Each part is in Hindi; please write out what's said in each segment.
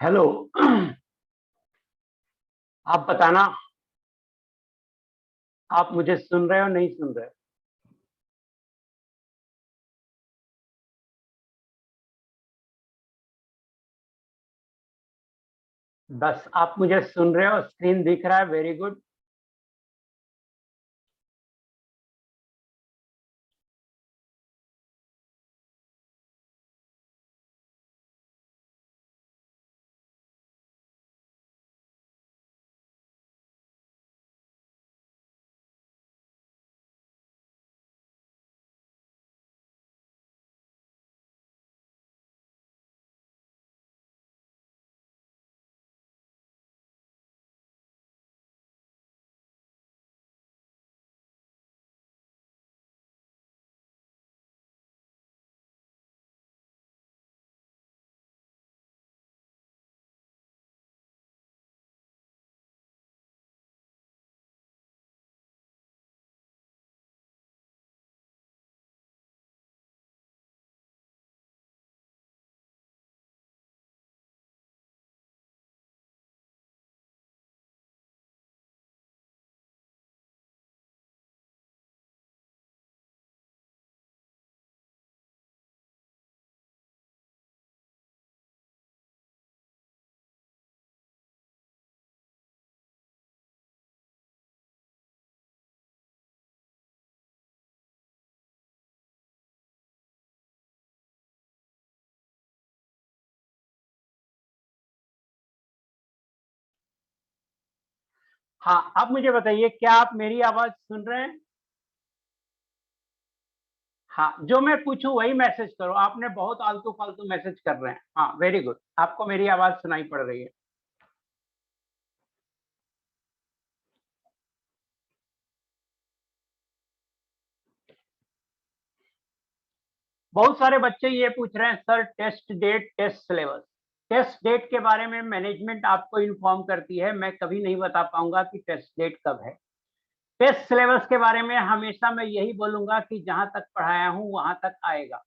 हेलो। आप बताना, आप मुझे सुन रहे हो नहीं सुन रहे? बस आप मुझे सुन रहे हो, स्क्रीन दिख रहा है, वेरी गुड। हाँ, आप मुझे बताइए, क्या आप मेरी आवाज सुन रहे हैं? हाँ, जो मैं पूछूं वही मैसेज करो। आपने बहुत आलतू फालतू मैसेज कर रहे हैं। हाँ, वेरी गुड, आपको मेरी आवाज सुनाई पड़ रही है। बहुत सारे बच्चे ये पूछ रहे हैं, sir test date, test syllabus. Test date के बारे में मैनेजमेंट आपको इन्फॉर्म करती है, मैं कभी नहीं बता पाऊंगा कि टेस्ट डेट कब है। टेस्ट सिलेबस के बारे में हमेशा मैं यही बोलूंगा कि जहां तक पढ़ाया हूं वहां तक आएगा।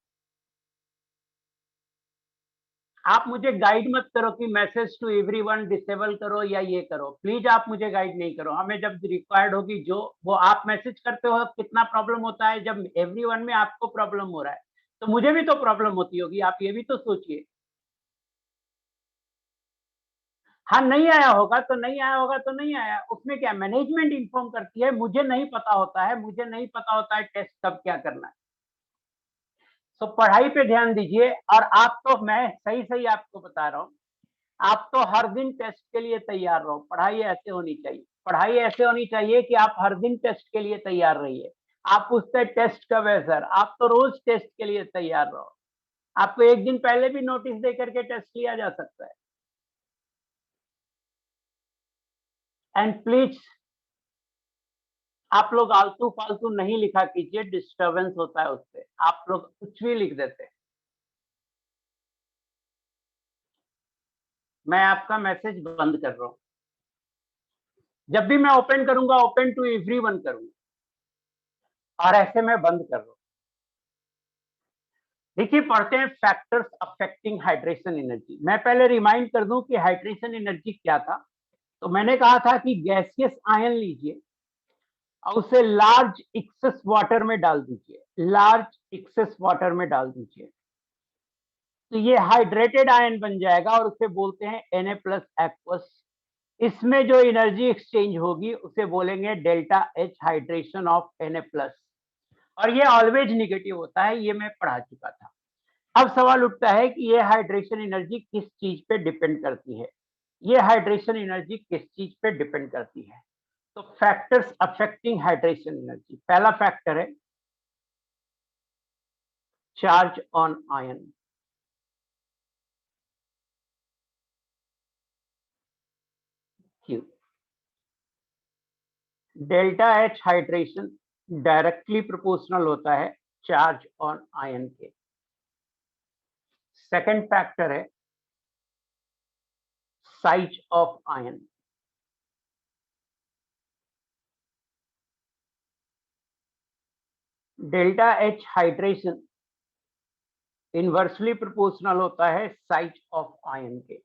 आप मुझे गाइड मत करो कि मैसेज टू एवरीवन डिसेबल करो या ये करो। प्लीज आप मुझे गाइड नहीं करो। हमें जब रिक्वायर्ड होगी, जो वो आप मैसेज करते हो, कितना प्रॉब्लम होता है जब एवरीवन में आपको प्रॉब्लम हो रहा है, तो मुझे भी तो प्रॉब्लम होती होगी। आप ये भी तो सोचिए। हाँ, नहीं आया होगा तो नहीं आया होगा तो नहीं आया, उसमें क्या, मैनेजमेंट इन्फॉर्म करती है। मुझे नहीं पता होता है, मुझे नहीं पता होता है टेस्ट कब क्या करना है। तो पढ़ाई पे ध्यान दीजिए। और आप तो, मैं सही सही आपको बता रहा हूँ, आप तो हर दिन टेस्ट के लिए तैयार रहो। पढ़ाई ऐसे होनी चाहिए, पढ़ाई ऐसे होनी चाहिए कि आप हर दिन टेस्ट के लिए तैयार रहिए। आप पूछते हैं टेस्ट कब है सर, आप तो रोज टेस्ट के लिए तैयार रहो। आपको एक दिन पहले भी नोटिस दे करके टेस्ट लिया जा सकता है। एंड प्लीज, आप लोग आलतू फालतू नहीं लिखा कीजिए, डिस्टरबेंस होता है उससे। आप लोग कुछ भी लिख देते हैं। मैं आपका मैसेज बंद कर रहा हूं। जब भी मैं ओपन करूंगा, ओपन टू एवरीवन करूंगा, और ऐसे मैं बंद कर रहा हूं। देखिए, पढ़ते हैं फैक्टर्स अफेक्टिंग हाइड्रेशन एनर्जी। मैं पहले रिमाइंड कर दूं कि हाइड्रेशन एनर्जी क्या था। तो मैंने कहा था कि गैसियस आयन लीजिए और उसे लार्ज एक्सेस वाटर में डाल दीजिए, लार्ज एक्सेस वाटर में डाल दीजिए, तो ये हाइड्रेटेड आयन बन जाएगा और उसे बोलते हैं Na+ एक्वस। इसमें जो एनर्जी एक्सचेंज होगी उसे बोलेंगे delta H, hydration of Na+। और ये ऑलवेज निगेटिव होता है, ये मैं पढ़ा चुका था। अब सवाल उठता है कि ये हाइड्रेशन एनर्जी किस चीज पे डिपेंड करती है। ये हाइड्रेशन एनर्जी किस चीज पे डिपेंड करती है? तो फैक्टर्स अफेक्टिंग हाइड्रेशन एनर्जी, पहला फैक्टर है charge on ion. Q, delta H hydration directly proportional होता है चार्ज ऑन आयन के। सेकंड फैक्टर है size of ion. Delta H hydration inversely proportional होता है साइज ऑफ आयन के।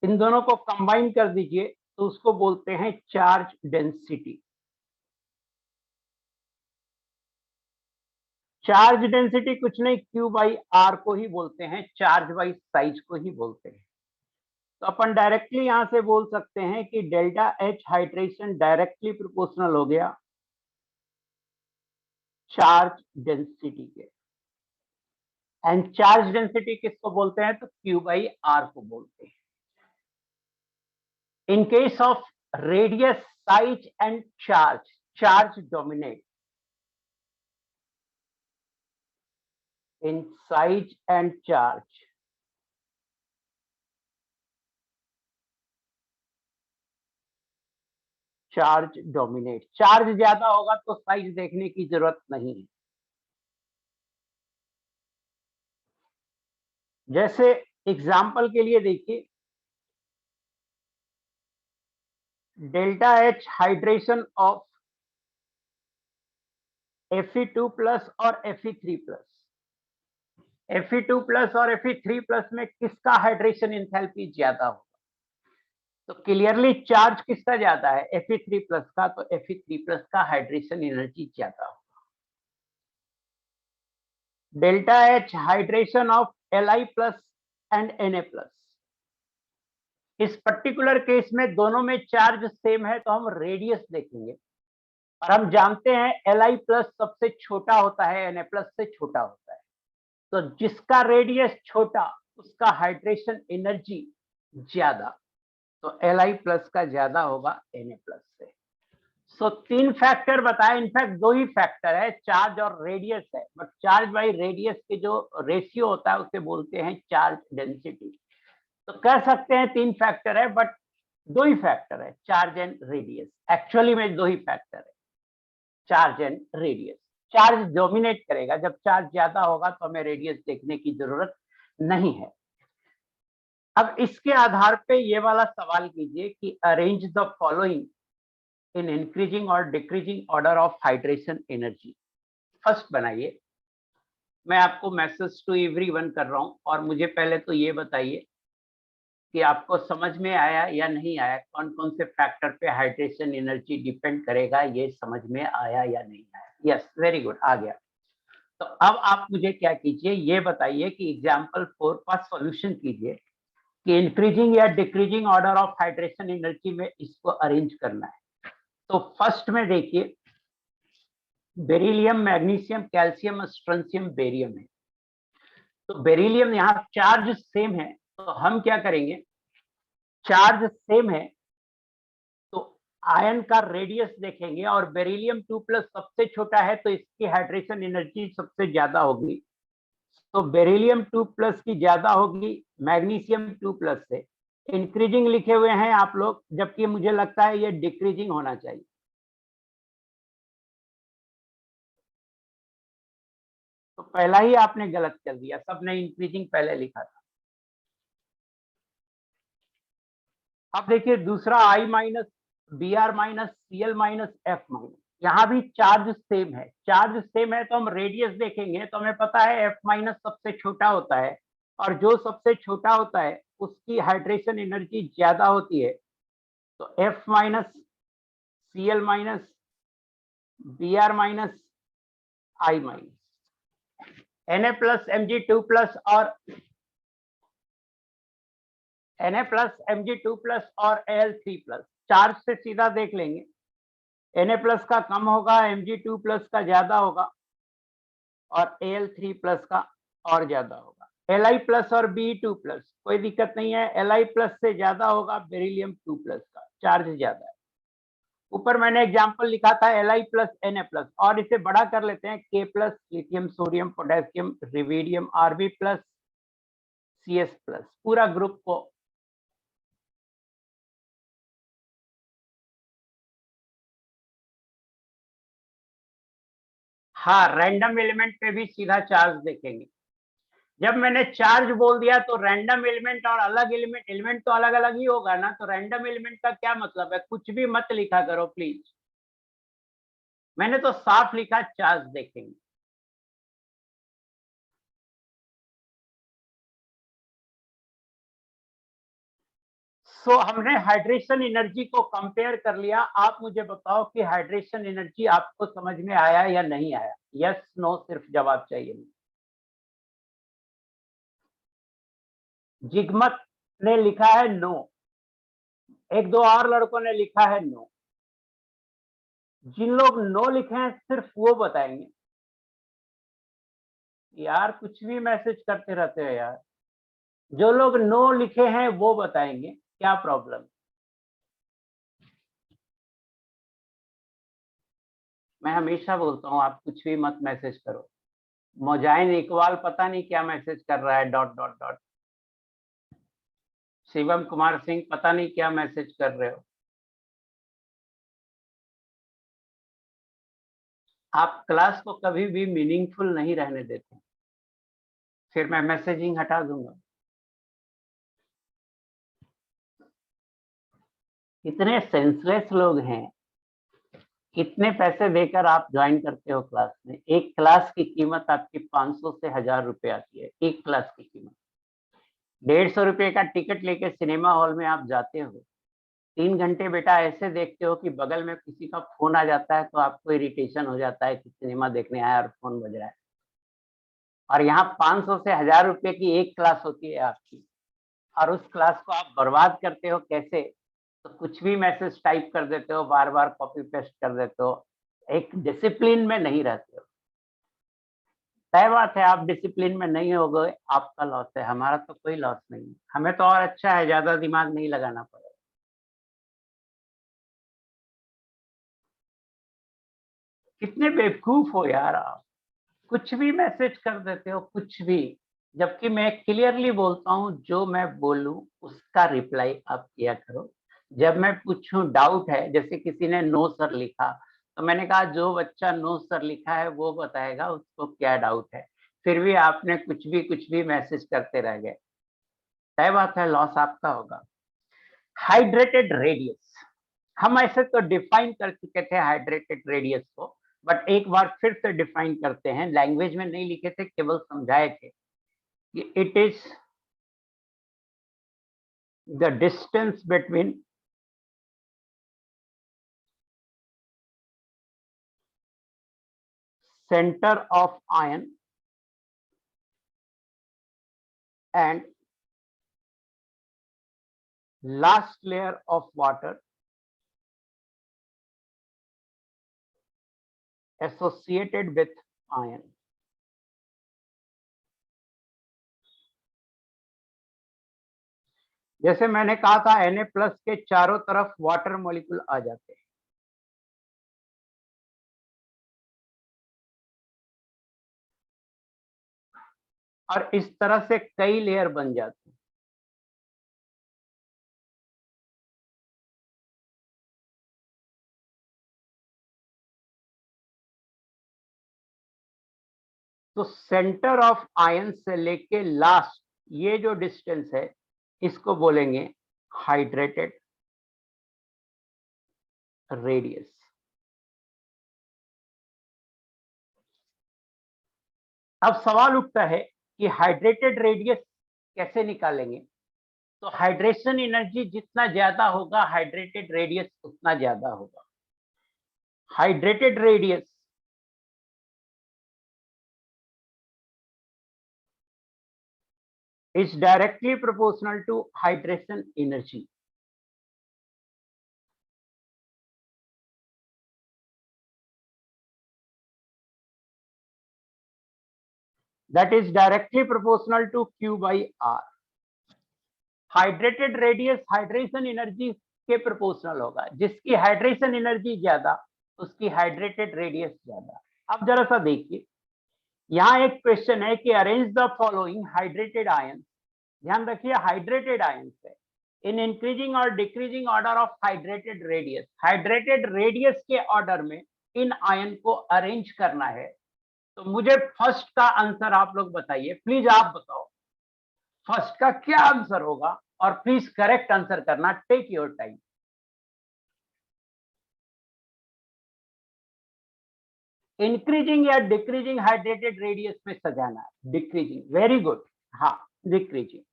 इन दोनों को कंबाइन कर दीजिए तो उसको बोलते हैं चार्ज डेंसिटी। चार्ज डेंसिटी कुछ नहीं, Q बाई R को ही बोलते हैं, चार्ज बाई साइज को ही बोलते हैं। तो अपन डायरेक्टली यहां से बोल सकते हैं कि delta H hydration directly proportional हो गया चार्ज डेंसिटी के। एंड चार्ज डेंसिटी किसको बोलते हैं, तो Q बाई R को बोलते हैं। In case of radius, size and charge, charge dominate. In size and charge, charge dominate. Charge ज्यादा होगा तो साइज देखने की जरूरत नहीं है। जैसे एग्जाम्पल के लिए देखिए, delta H hydration of Fe2 plus और Fe3 प्लस। Fe2 प्लस और Fe3 प्लस में किसका हाइड्रेशन इंथैल्पी ज्यादा होगा, तो क्लियरली चार्ज किसका ज्यादा है, Fe3 प्लस का, तो Fe3 प्लस का हाइड्रेशन एनर्जी ज्यादा होगा। Delta H hydration of Li plus and Na plus, इस पर्टिकुलर केस में दोनों में चार्ज सेम है तो हम रेडियस देखेंगे, और हम जानते हैं Li प्लस सबसे छोटा होता है, Na प्लस से छोटा होता है, तो जिसका रेडियस छोटा उसका हाइड्रेशन एनर्जी ज्यादा, तो Li प्लस का ज्यादा होगा Na प्लस से। सो तीन फैक्टर बताए, इनफैक्ट दो ही फैक्टर है, चार्ज और रेडियस है, बट चार्ज बाई रेडियस के जो रेशियो होता है उसे बोलते हैं चार्ज डेंसिटी। तो कह सकते हैं तीन फैक्टर है, बट दो ही फैक्टर है, चार्ज एंड रेडियस। एक्चुअली में दो ही फैक्टर है, charge and radius. Charge dominate करेगा, जब चार्ज ज्यादा होगा तो हमें रेडियस देखने की जरूरत नहीं है। अब इसके आधार पे ये वाला सवाल कीजिए कि arrange the following in increasing और decreasing order of hydration energy. First बनाइए, मैं आपको मैसेज टू एवरीवन कर रहा हूं, और मुझे पहले तो ये बताइए कि आपको समझ में आया या नहीं आया, कौन कौन से फैक्टर पे हाइड्रेशन एनर्जी डिपेंड करेगा, ये समझ में आया या नहीं आया। यस, वेरी गुड, आ गया। तो अब आप मुझे क्या कीजिए, ये बताइए कि एग्जाम्पल 4 का सॉल्यूशन कीजिए कि इंक्रीजिंग या decreasing order of hydration energy में इसको अरेंज करना है। तो फर्स्ट में देखिए, beryllium, magnesium, calcium, strontium, barium है। तो बेरिलियम यहाँ चार्ज सेम है, तो हम क्या करेंगे, चार्ज सेम है तो आयन का रेडियस देखेंगे, और बेरिलियम 2 प्लस सबसे छोटा है तो इसकी हाइड्रेशन एनर्जी सबसे ज्यादा होगी, तो बेरिलियम 2 प्लस की ज्यादा होगी मैग्नीशियम 2 प्लस से। इंक्रीजिंग लिखे हुए हैं आप लोग, जबकि मुझे लगता है ये डिक्रीजिंग होना चाहिए। तो पहला ही आपने गलत कर दिया, सबने इंक्रीजिंग पहले लिखा था। अब देखिए दूसरा, I minus Br minus Cl minus F minus, यहाँ भी चार्ज सेम है। चार्ज सेम है तो हम रेडियस देखेंगे, तो हमें पता है F माइनस सबसे छोटा होता है, और जो सबसे छोटा होता है उसकी हाइड्रेशन एनर्जी ज्यादा होती है, तो F minus Cl minus Br minus I minus, Na plus Mg2 plus और Na प्लस Mg2 प्लस और Al3 प्लस, चार्ज से सीधा देख लेंगे, Na प्लस का कम होगा, Mg2 प्लस का ज्यादा होगा, और Al3 प्लस का और ज्यादा होगा। Li प्लस और Be2 प्लस कोई दिक्कत नहीं है, Li प्लस से ज्यादा होगा बेरिलियम 2 प्लस का, चार्ज ज्यादा है। ऊपर मैंने एग्जांपल लिखा था Li प्लस Na प्लस, और इसे बड़ा कर लेते हैं, K plus, lithium, sodium, potassium, rubidium, Rb plus, Cs plus, पूरा ग्रुप को हाँ रैंडम एलिमेंट पे भी सीधा चार्ज देखेंगे। जब मैंने चार्ज बोल दिया तो रैंडम एलिमेंट और अलग एलिमेंट, एलिमेंट तो अलग अलग ही होगा ना, तो रैंडम एलिमेंट का क्या मतलब है, कुछ भी मत लिखा करो प्लीज, मैंने तो साफ लिखा चार्ज देखेंगे। सो हमने हाइड्रेशन एनर्जी को कंपेयर कर लिया। आप मुझे बताओ कि हाइड्रेशन एनर्जी आपको समझ में आया या नहीं आया? यस नो सिर्फ जवाब चाहिए। जिगमत ने लिखा है नो, एक दो और लड़कों ने लिखा है नो। जिन लोग नो लिखे हैं सिर्फ वो बताएंगे। यार कुछ भी मैसेज करते रहते हैं यार। जो लोग नो लिखे हैं वो बताएंगे, क्या प्रॉब्लम? मैं हमेशा बोलता हूँ आप कुछ भी मत मैसेज करो। मोजाइन इकबाल पता नहीं क्या मैसेज कर रहा है, dot dot dot. Shivam Kumar Singh पता नहीं क्या मैसेज कर रहे हो। आप क्लास को कभी भी मीनिंगफुल नहीं रहने देते, फिर मैं मैसेजिंग हटा दूंगा। इतने सेंसलेस लोग हैं। कितने पैसे देकर आप ज्वाइन करते हो क्लास में? एक क्लास की कीमत आपकी 500 से 1000 रुपए आती है, एक क्लास की कीमत। 150 रुपए का टिकट लेके सिनेमा हॉल में आप जाते हो, 3 घंटे बेटा ऐसे देखते हो कि बगल में किसी का फोन आ जाता है तो आपको इरिटेशन हो जाता है कि सिनेमा देखने आया और फोन बज रहा है। और यहाँ 500 से 1000 रुपए की एक क्लास होती है आपकी, और उस क्लास को आप बर्बाद करते हो कैसे? तो कुछ भी मैसेज टाइप कर देते हो, बार बार कॉपी पेस्ट कर देते हो, एक डिसिप्लिन में नहीं रहते हो। तय बात है, आप डिसिप्लिन में नहीं हो गए, आपका लॉस है, हमारा तो कोई लॉस नहीं है। हमें तो और अच्छा है, ज्यादा दिमाग नहीं लगाना पड़ेगा। कितने बेवकूफ हो यार आप, कुछ भी मैसेज कर देते हो, कुछ भी। जबकि मैं क्लियरली बोलता हूँ, जो मैं बोलूं उसका रिप्लाई आप किया करो। जब मैं पूछूं डाउट है, जैसे किसी ने नो सर लिखा, तो मैंने कहा जो बच्चा नो सर लिखा है वो बताएगा उसको क्या डाउट है। फिर भी आपने कुछ भी मैसेज करते रह गए। तय बात है, लॉस आपका होगा। हाइड्रेटेड रेडियस, हम ऐसे तो डिफाइन कर चुके थे हाइड्रेटेड रेडियस को, बट एक बार फिर से डिफाइन करते हैं। लैंग्वेज में नहीं लिखे थे, केवल समझाए थे कि it is the distance between center of ion and last layer of water associated with ion। जैसे मैंने कहा था Na+ के चारों तरफ वाटर मॉलिक्यूल आ जाते हैं, और इस तरह से कई लेयर बन जाते हैं। तो सेंटर ऑफ आयन से लेके लास्ट, ये जो डिस्टेंस है इसको बोलेंगे हाइड्रेटेड रेडियस। अब सवाल उठता है कि हाइड्रेटेड रेडियस कैसे निकालेंगे? तो हाइड्रेशन एनर्जी जितना ज्यादा होगा, हाइड्रेटेड रेडियस उतना ज्यादा होगा। Hydrated radius is directly proportional to hydration energy। That is directly proportional to Q by R। Hydrated radius hydration energy के प्रोपोर्शनल होगा, जिसकी हाइड्रेशन एनर्जी ज्यादा उसकी हाइड्रेटेड रेडियस ज्यादा। अब जरा सा देखिए, यहाँ एक क्वेश्चन है कि arrange the following hydrated ion. ध्यान रखिए, हाइड्रेटेड आयन है इन इंक्रीजिंग और decreasing order of hydrated radius. Hydrated radius के ऑर्डर में इन आयन को अरेंज करना है। तो मुझे फर्स्ट का आंसर आप लोग बताइए, प्लीज आप बताओ फर्स्ट का क्या आंसर होगा, और प्लीज करेक्ट आंसर करना, टेक योर टाइम। इंक्रीजिंग या डिक्रीजिंग हाइड्रेटेड रेडियस में सजाना है? Decreasing, very good. हाँ, डिक्रीजिंग।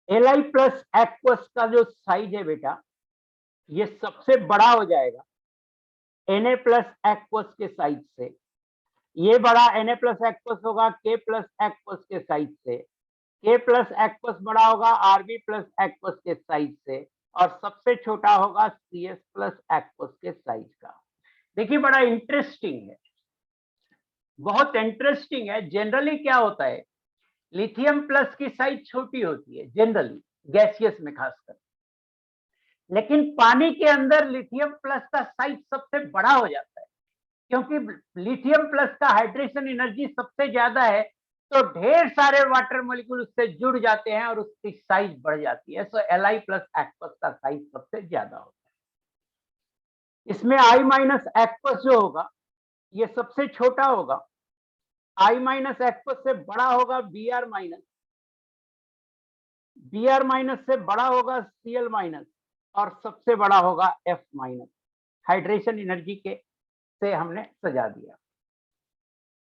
Li प्लस एक्वस का जो साइज है बेटा, ये सबसे बड़ा हो जाएगा Na प्लस एक्वस के साइज से। ये बड़ा Na प्लस एक्वस होगा K प्लस एक्वस के साइज से। K प्लस एक्वस बड़ा होगा Rb प्लस एक्वस के साइज से, और सबसे छोटा होगा Cs प्लस एक्वस के साइज का। देखिए बड़ा इंटरेस्टिंग है, बहुत इंटरेस्टिंग है। जनरली क्या होता है, लिथियम प्लस की साइज छोटी होती है जनरली, गैसियस में खासकर, लेकिन पानी के अंदर लिथियम प्लस का साइज सबसे बड़ा हो जाता है, क्योंकि लिथियम प्लस का हाइड्रेशन एनर्जी सबसे ज्यादा है, तो ढेर सारे वाटर मॉलिक्यूल उससे जुड़ जाते हैं और उसकी साइज बढ़ जाती है। सो Li प्लस एक्वस का साइज सबसे ज्यादा होता है। इसमें I माइनस एक्वस जो होगा ये सबसे छोटा होगा, I माइनस एक्वस से बड़ा होगा Br माइनस, Br माइनस से बड़ा होगा Cl माइनस, और सबसे बड़ा होगा F माइनस। हाइड्रेशन एनर्जी के से हमने सजा दिया।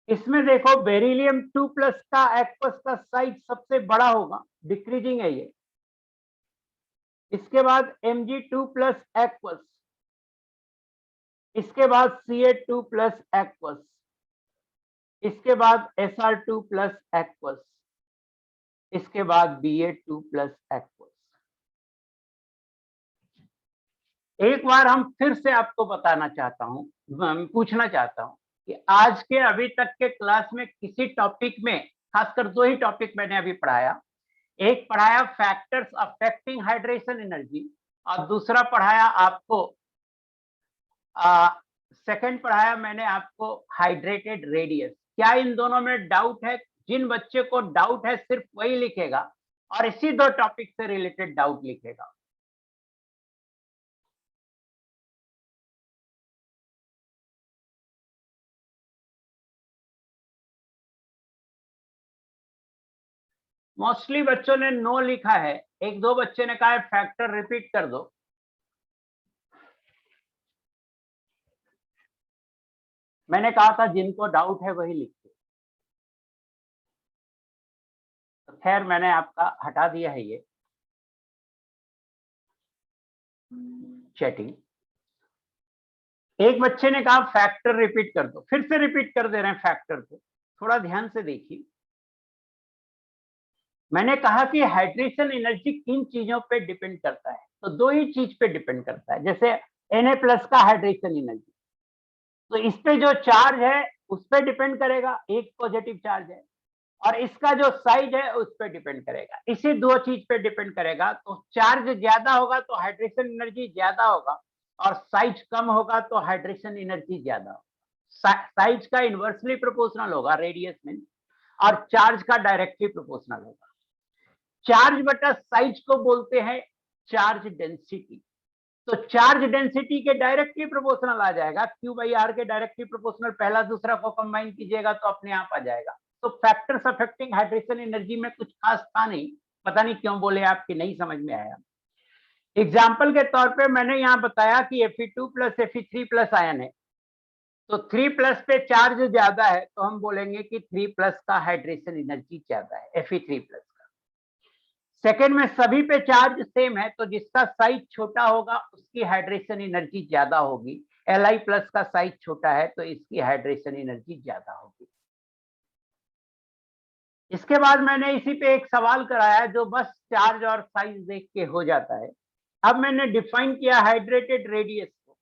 इसमें देखो बेरिलियम 2 प्लस का एक्वस का साइज सबसे बड़ा होगा, डिक्रीजिंग है ये। इसके बाद Mg2 प्लस एक्वस, इसके बाद Ca2 प्लस एक्वस, इसके बाद Sr2 प्लस एक्वस, इसके बाद Ba2 प्लस एक्वस। एक बार हम फिर से आपको बताना चाहता हूं, पूछना चाहता हूं कि आज के अभी तक के क्लास में किसी टॉपिक में, खासकर दो ही टॉपिक मैंने अभी पढ़ाया, एक पढ़ाया फैक्टर्स अफेक्टिंग हाइड्रेशन एनर्जी, और दूसरा पढ़ाया आपको सेकंड पढ़ाया मैंने आपको हाइड्रेटेड रेडियस। क्या इन दोनों में डाउट है? जिन बच्चे को डाउट है सिर्फ वही लिखेगा और इसी दो टॉपिक से रिलेटेड डाउट लिखेगा। मोस्टली बच्चों ने नो लिखा है, एक दो बच्चे ने कहा है फैक्टर रिपीट कर दो। मैंने कहा था जिनको डाउट है वही लिखते, तो खैर मैंने आपका हटा दिया है ये चैटिंग। एक बच्चे ने कहा फैक्टर रिपीट कर दो, फिर से रिपीट कर दे रहे हैं फैक्टर को, थोड़ा ध्यान से देखिए। मैंने कहा कि हाइड्रेशन एनर्जी किन चीजों पे डिपेंड करता है, तो दो ही चीज पे डिपेंड करता है। जैसे Na प्लस का हाइड्रेशन एनर्जी, तो इस पे जो चार्ज है उस पे डिपेंड करेगा, एक पॉजिटिव चार्ज है, और इसका जो साइज है उस पे डिपेंड करेगा, इसी दो चीज पे डिपेंड करेगा। तो चार्ज ज्यादा होगा तो हाइड्रेशन एनर्जी ज्यादा होगा, और साइज कम होगा तो हाइड्रेशन एनर्जी ज्यादा होगा। साइज का इनवर्सली प्रोपोर्शनल होगा रेडियस में, और चार्ज का डायरेक्टली प्रोपोर्शनल होगा। चार्ज बटा साइज को बोलते हैं चार्ज डेंसिटी। तो चार्ज डेंसिटी के डायरेक्टली प्रोपोर्शनल आ जाएगा, Q बाई R के डायरेक्टली प्रोपोर्शनल, पहला दूसरा को कंबाइन कीजिएगा तो अपने आप आ जाएगा। तो फैक्टर्स अफेक्टिंग हाइड्रेशन एनर्जी में कुछ खास था नहीं, पता नहीं क्यों बोले आपकी नहीं समझ में आया। एग्जाम्पल के तौर पे मैंने यहाँ बताया कि Fe2 plus Fe3 plus ion है, तो 3 प्लस पे चार्ज ज्यादा है, तो हम बोलेंगे कि 3 प्लस का हाइड्रेशन एनर्जी ज्यादा है, Fe3 प्लस का। सेकेंड में सभी पे चार्ज सेम है, तो जिसका साइज छोटा होगा उसकी हाइड्रेशन एनर्जी ज्यादा होगी। Li प्लस का साइज छोटा है तो इसकी हाइड्रेशन एनर्जी ज्यादा होगी। इसके बाद मैंने इसी पे एक सवाल कराया जो बस चार्ज और साइज देख के हो जाता है। अब मैंने डिफाइन किया हाइड्रेटेड रेडियस को।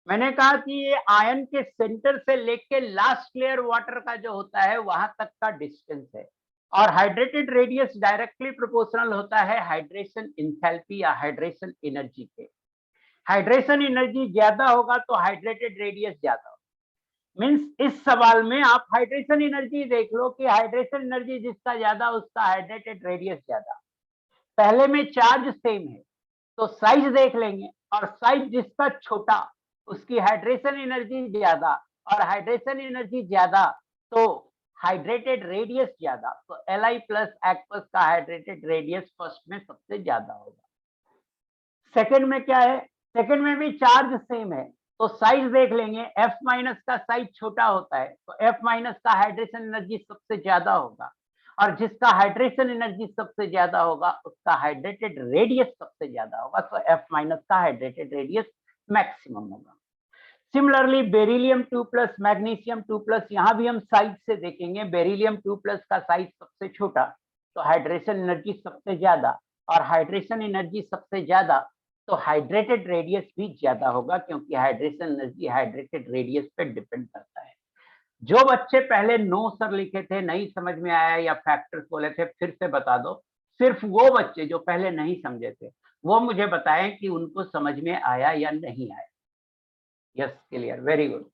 मैंने कहा कि ये आयन के सेंटर से लेके लास्ट लेयर वाटर का जो होता है वहां तक का डिस्टेंस है, और हाइड्रेटेड रेडियस डायरेक्टली प्रोपोर्शनल होता है हाइड्रेशन इंथैल्पी या हाइड्रेशन एनर्जी के। हाइड्रेशन एनर्जी ज्यादा होगा तो हाइड्रेटेड रेडियस ज्यादा होगा। मींस इस सवाल में आप हाइड्रेशन एनर्जी देख लो कि हाइड्रेशन एनर्जी जिसका ज्यादा उसका हाइड्रेटेड रेडियस ज्यादा। पहले में चार्ज सेम है तो साइज देख लेंगे, और साइज जिसका छोटा उसकी हाइड्रेशन एनर्जी ज्यादा, और हाइड्रेशन एनर्जी ज्यादा तो हाइड्रेटेड रेडियस ज्यादा। तो Li प्लस एक्वस का हाइड्रेटेड रेडियस फर्स्ट में सबसे ज्यादा होगा। सेकंड में क्या है, सेकंड में भी चार्ज सेम है तो साइज देख लेंगे, F माइनस का साइज छोटा होता है तो F माइनस का हाइड्रेशन एनर्जी सबसे ज्यादा होगा, और जिसका हाइड्रेशन एनर्जी सबसे ज्यादा होगा उसका हाइड्रेटेड रेडियस सबसे ज्यादा होगा, तो F माइनस का हाइड्रेटेड रेडियस मैक्सिमम होगा। सिमिलरली बेरिलियम 2+, मैग्नीशियम 2+, यहाँ भी हम साइज से देखेंगे, बेरिलियम 2+ का साइज सबसे छोटा, तो हाइड्रेशन एनर्जी सबसे ज्यादा, और हाइड्रेशन एनर्जी सबसे ज्यादा तो हाइड्रेटेड रेडियस भी ज्यादा होगा, क्योंकि हाइड्रेशन एनर्जी हाइड्रेटेड रेडियस पे डिपेंड करता है। जो बच्चे पहले नो सर लिखे थे, नहीं समझ में आया या फैक्टर्स बोले थे, फिर से बता दो। सिर्फ वो बच्चे जो पहले नहीं समझे थे वो मुझे बताएं कि उनको समझ में आया या नहीं आया। Yes, clear, very good.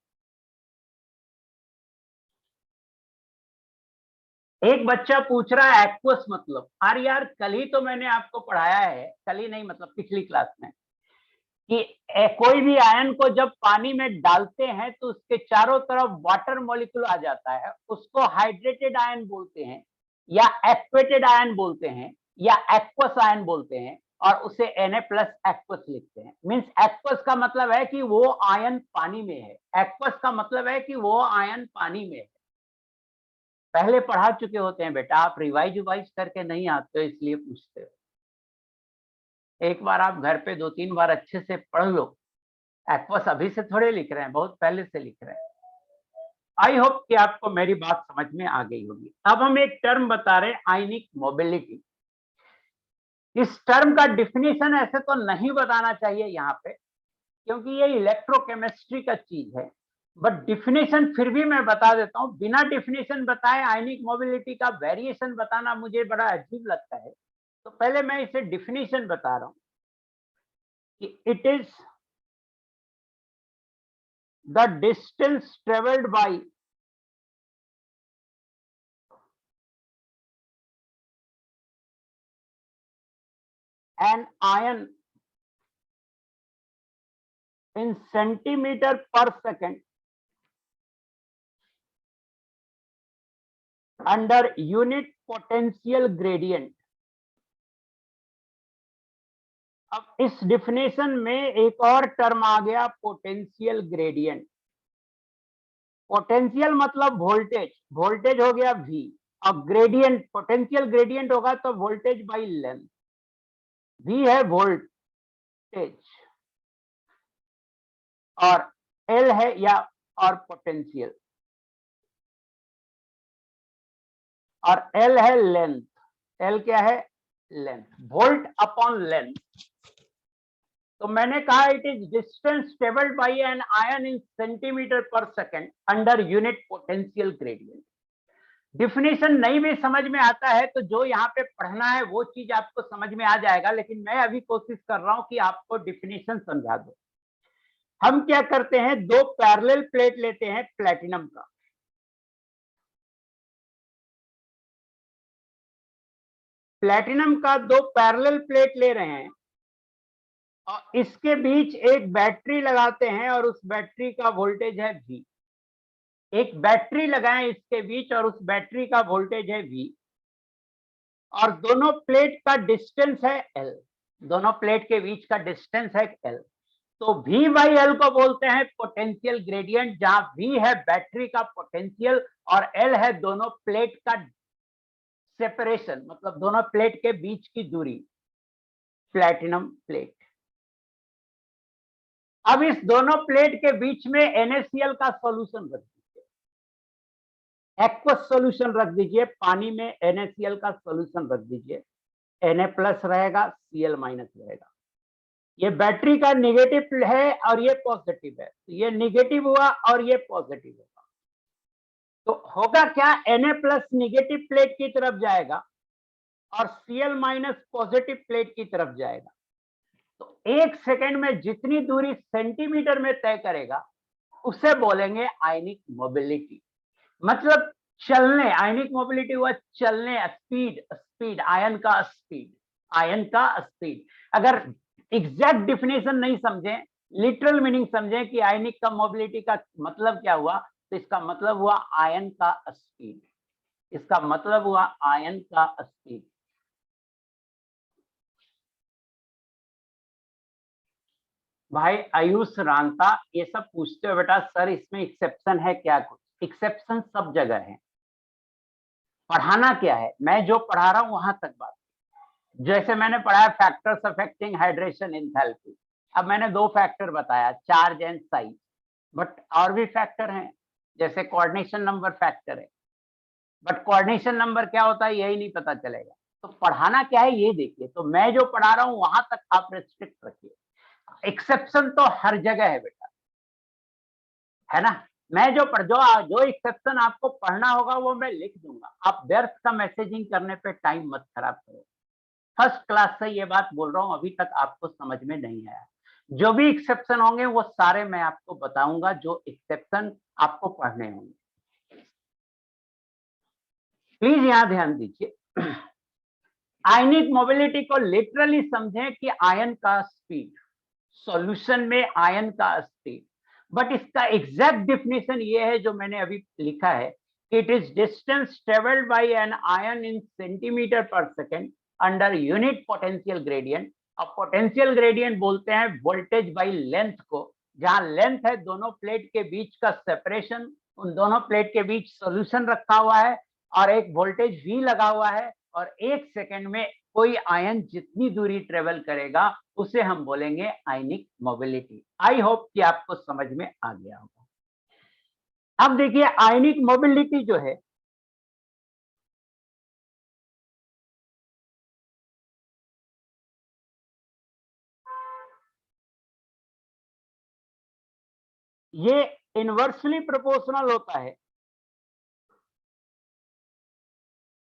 एक बच्चा पूछ रहा है एक्वस मतलब, अरे यार कल ही तो मैंने आपको पढ़ाया है, कल ही नहीं मतलब पिछली क्लास में, कि कोई भी आयन को जब पानी में डालते हैं तो उसके चारों तरफ वाटर मॉलिक्यूल आ जाता है, उसको हाइड्रेटेड आयन बोलते हैं या एक्वेटेड आयन बोलते हैं या एक्वस आयन बोलते हैं, और उसे Na प्लस एक्वस लिखते हैं। मीन्स एक्वस का मतलब है कि वो आयन पानी में है, एक्वस का मतलब है कि वो आयन पानी में है। पहले पढ़ा चुके होते हैं बेटा, आप रिवाइज वाइज करके नहीं आते हो इसलिए पूछते हो। एक बार आप घर पे 2-3 बार अच्छे से पढ़ लो। एक्वस अभी से थोड़े लिख रहे हैं, बहुत पहले से लिख रहे हैं। आई होप कि आपको मेरी बात समझ में आ गई होगी। अब हम एक टर्म बता रहे हैं, आयनिक मोबिलिटी। इस टर्म का डिफिनेशन ऐसे तो नहीं बताना चाहिए यहाँ पे, क्योंकि ये इलेक्ट्रोकेमिस्ट्री का चीज है, बट डिफिनेशन फिर भी मैं बता देता हूँ। बिना डिफिनेशन बताए आयनिक मोबिलिटी का वेरिएशन बताना मुझे बड़ा अजीब लगता है, तो पहले मैं इसे डिफिनेशन बता रहा हूँ कि it is the distance travelled bye an ion in centimeter per second under unit potential gradient। अब इस डिफिनेशन में एक और टर्म आ गया, पोटेंशियल ग्रेडियंट। पोटेंशियल मतलब वोल्टेज, वोल्टेज हो गया V, अब ग्रेडियंट, पोटेंशियल ग्रेडियंट होगा तो वोल्टेज बाई लेंथ। V है वोल्टेज और L है या और पोटेंशियल, और L है लेंथ। L क्या है? Length, volt upon length. तो मैंने कहा it is distance travelled by an ion in centimetre per second under unit potential gradient. Definition नहीं भी समझ में आता है तो जो यहाँ पे पढ़ना है वो चीज आपको समझ में आ जाएगा, लेकिन मैं अभी कोशिश कर रहा हूं कि आपको डिफिनेशन समझा दो। हम क्या करते हैं, दो पैरेलल प्लेट लेते हैं प्लेटिनम का, प्लेटिनम का दो पैरेलल प्लेट ले रहे हैं और इसके बीच एक बैटरी लगाते हैं और उस बैटरी का वोल्टेज है V। एक बैटरी लगाएं इसके बीच और उस बैटरी का वोल्टेज है V, और दोनों प्लेट का डिस्टेंस है L, दोनों प्लेट के बीच का डिस्टेंस है L। तो V बाई L को बोलते हैं पोटेंशियल ग्रेडियंट, जहां V है बैटरी का पोटेंशियल और L है दोनों प्लेट का सेपरेशन, मतलब दोनों प्लेट के बीच की दूरी, प्लेटिनम प्लेट। अब इस दोनों प्लेट के बीच में NaCl का सॉल्यूशन रख दीजिए, एक्वस सॉल्यूशन रख दीजिए, पानी में NaCl का सॉल्यूशन रख दीजिए। Na प्लस रहेगा, Cl माइनस रहेगा। ये बैटरी का निगेटिव है और ये पॉजिटिव है, तो ये निगेटिव हुआ और ये पॉजिटिव होगा। तो होगा क्या, Na प्लस निगेटिव प्लेट की तरफ जाएगा और Cl माइनस पॉजिटिव प्लेट की तरफ जाएगा। तो एक सेकेंड में जितनी दूरी सेंटीमीटर में तय करेगा उसे बोलेंगे आयनिक मोबिलिटी। मतलब चलने, आयनिक मोबिलिटी हुआ चलने, स्पीड, स्पीड आयन का स्पीड, आयन का स्पीड। अगर एग्जैक्ट डिफिनेशन नहीं समझे, लिटरल मीनिंग समझे कि आयनिक का मोबिलिटी का मतलब क्या हुआ, तो इसका मतलब हुआ आयन का स्पीड, इसका मतलब हुआ आयन का स्पीड। भाई आयुष रांता ये सब पूछते हो बेटा, सर इसमें एक्सेप्शन है क्या? कुछ एक्सेप्शन सब जगह है। पढ़ाना क्या है, मैं जो पढ़ा रहा हूं वहां तक बात। जैसे मैंने पढ़ाया फैक्टर्स अफेक्टिंग हाइड्रेशन एंथैल्पी, अब मैंने दो फैक्टर बताया, चार्ज एंड साइज, बट और भी फैक्टर हैं, जैसे कोऑर्डिनेशन नंबर फैक्टर है, बट कोऑर्डिनेशन नंबर क्या होता है यही नहीं पता चलेगा। तो पढ़ाना क्या है ये देखिए, तो मैं जो पढ़ा रहा हूं वहां तक आप रेस्ट्रिक्ट रखिए, एक्सेप्शन तो हर जगह है बेटा, है ना। मैं जो एक्सेप्शन आपको पढ़ना होगा वो मैं लिख दूंगा, आप व्यर्थ का मैसेजिंग करने पे टाइम मत खराब करो। फर्स्ट क्लास से ये बात बोल रहा हूं, अभी तक आपको समझ में नहीं आया। जो भी एक्सेप्शन होंगे वो सारे मैं आपको बताऊंगा, जो एक्सेप्शन आपको पढ़ने होंगे। प्लीज यहां ध्यान दीजिए। आयनिक मोबिलिटी को लिटरली समझें कि आयन का स्पीड, सॉल्यूशन में आयन का स्पीड, बट इसका एग्जैक्ट डिफिनेशन ये है जो मैंने अभी लिखा है कि it is distance travelled by an ion in centimetre per second under unit potential gradient. अब पोटेंशियल ग्रेडियंट बोलते हैं वोल्टेज बाई लेंथ को, जहां लेंथ है दोनों प्लेट के बीच का सेपरेशन, उन दोनों प्लेट के बीच सॉल्यूशन रखा हुआ है और एक वोल्टेज V लगा हुआ है, और एक सेकेंड में कोई आयन जितनी दूरी ट्रेवल करेगा उसे हम बोलेंगे आयनिक मोबिलिटी। आई होप कि आपको समझ में आ गया होगा। अब देखिए आयनिक मोबिलिटी जो है ये इनवर्सली प्रोपोर्शनल होता है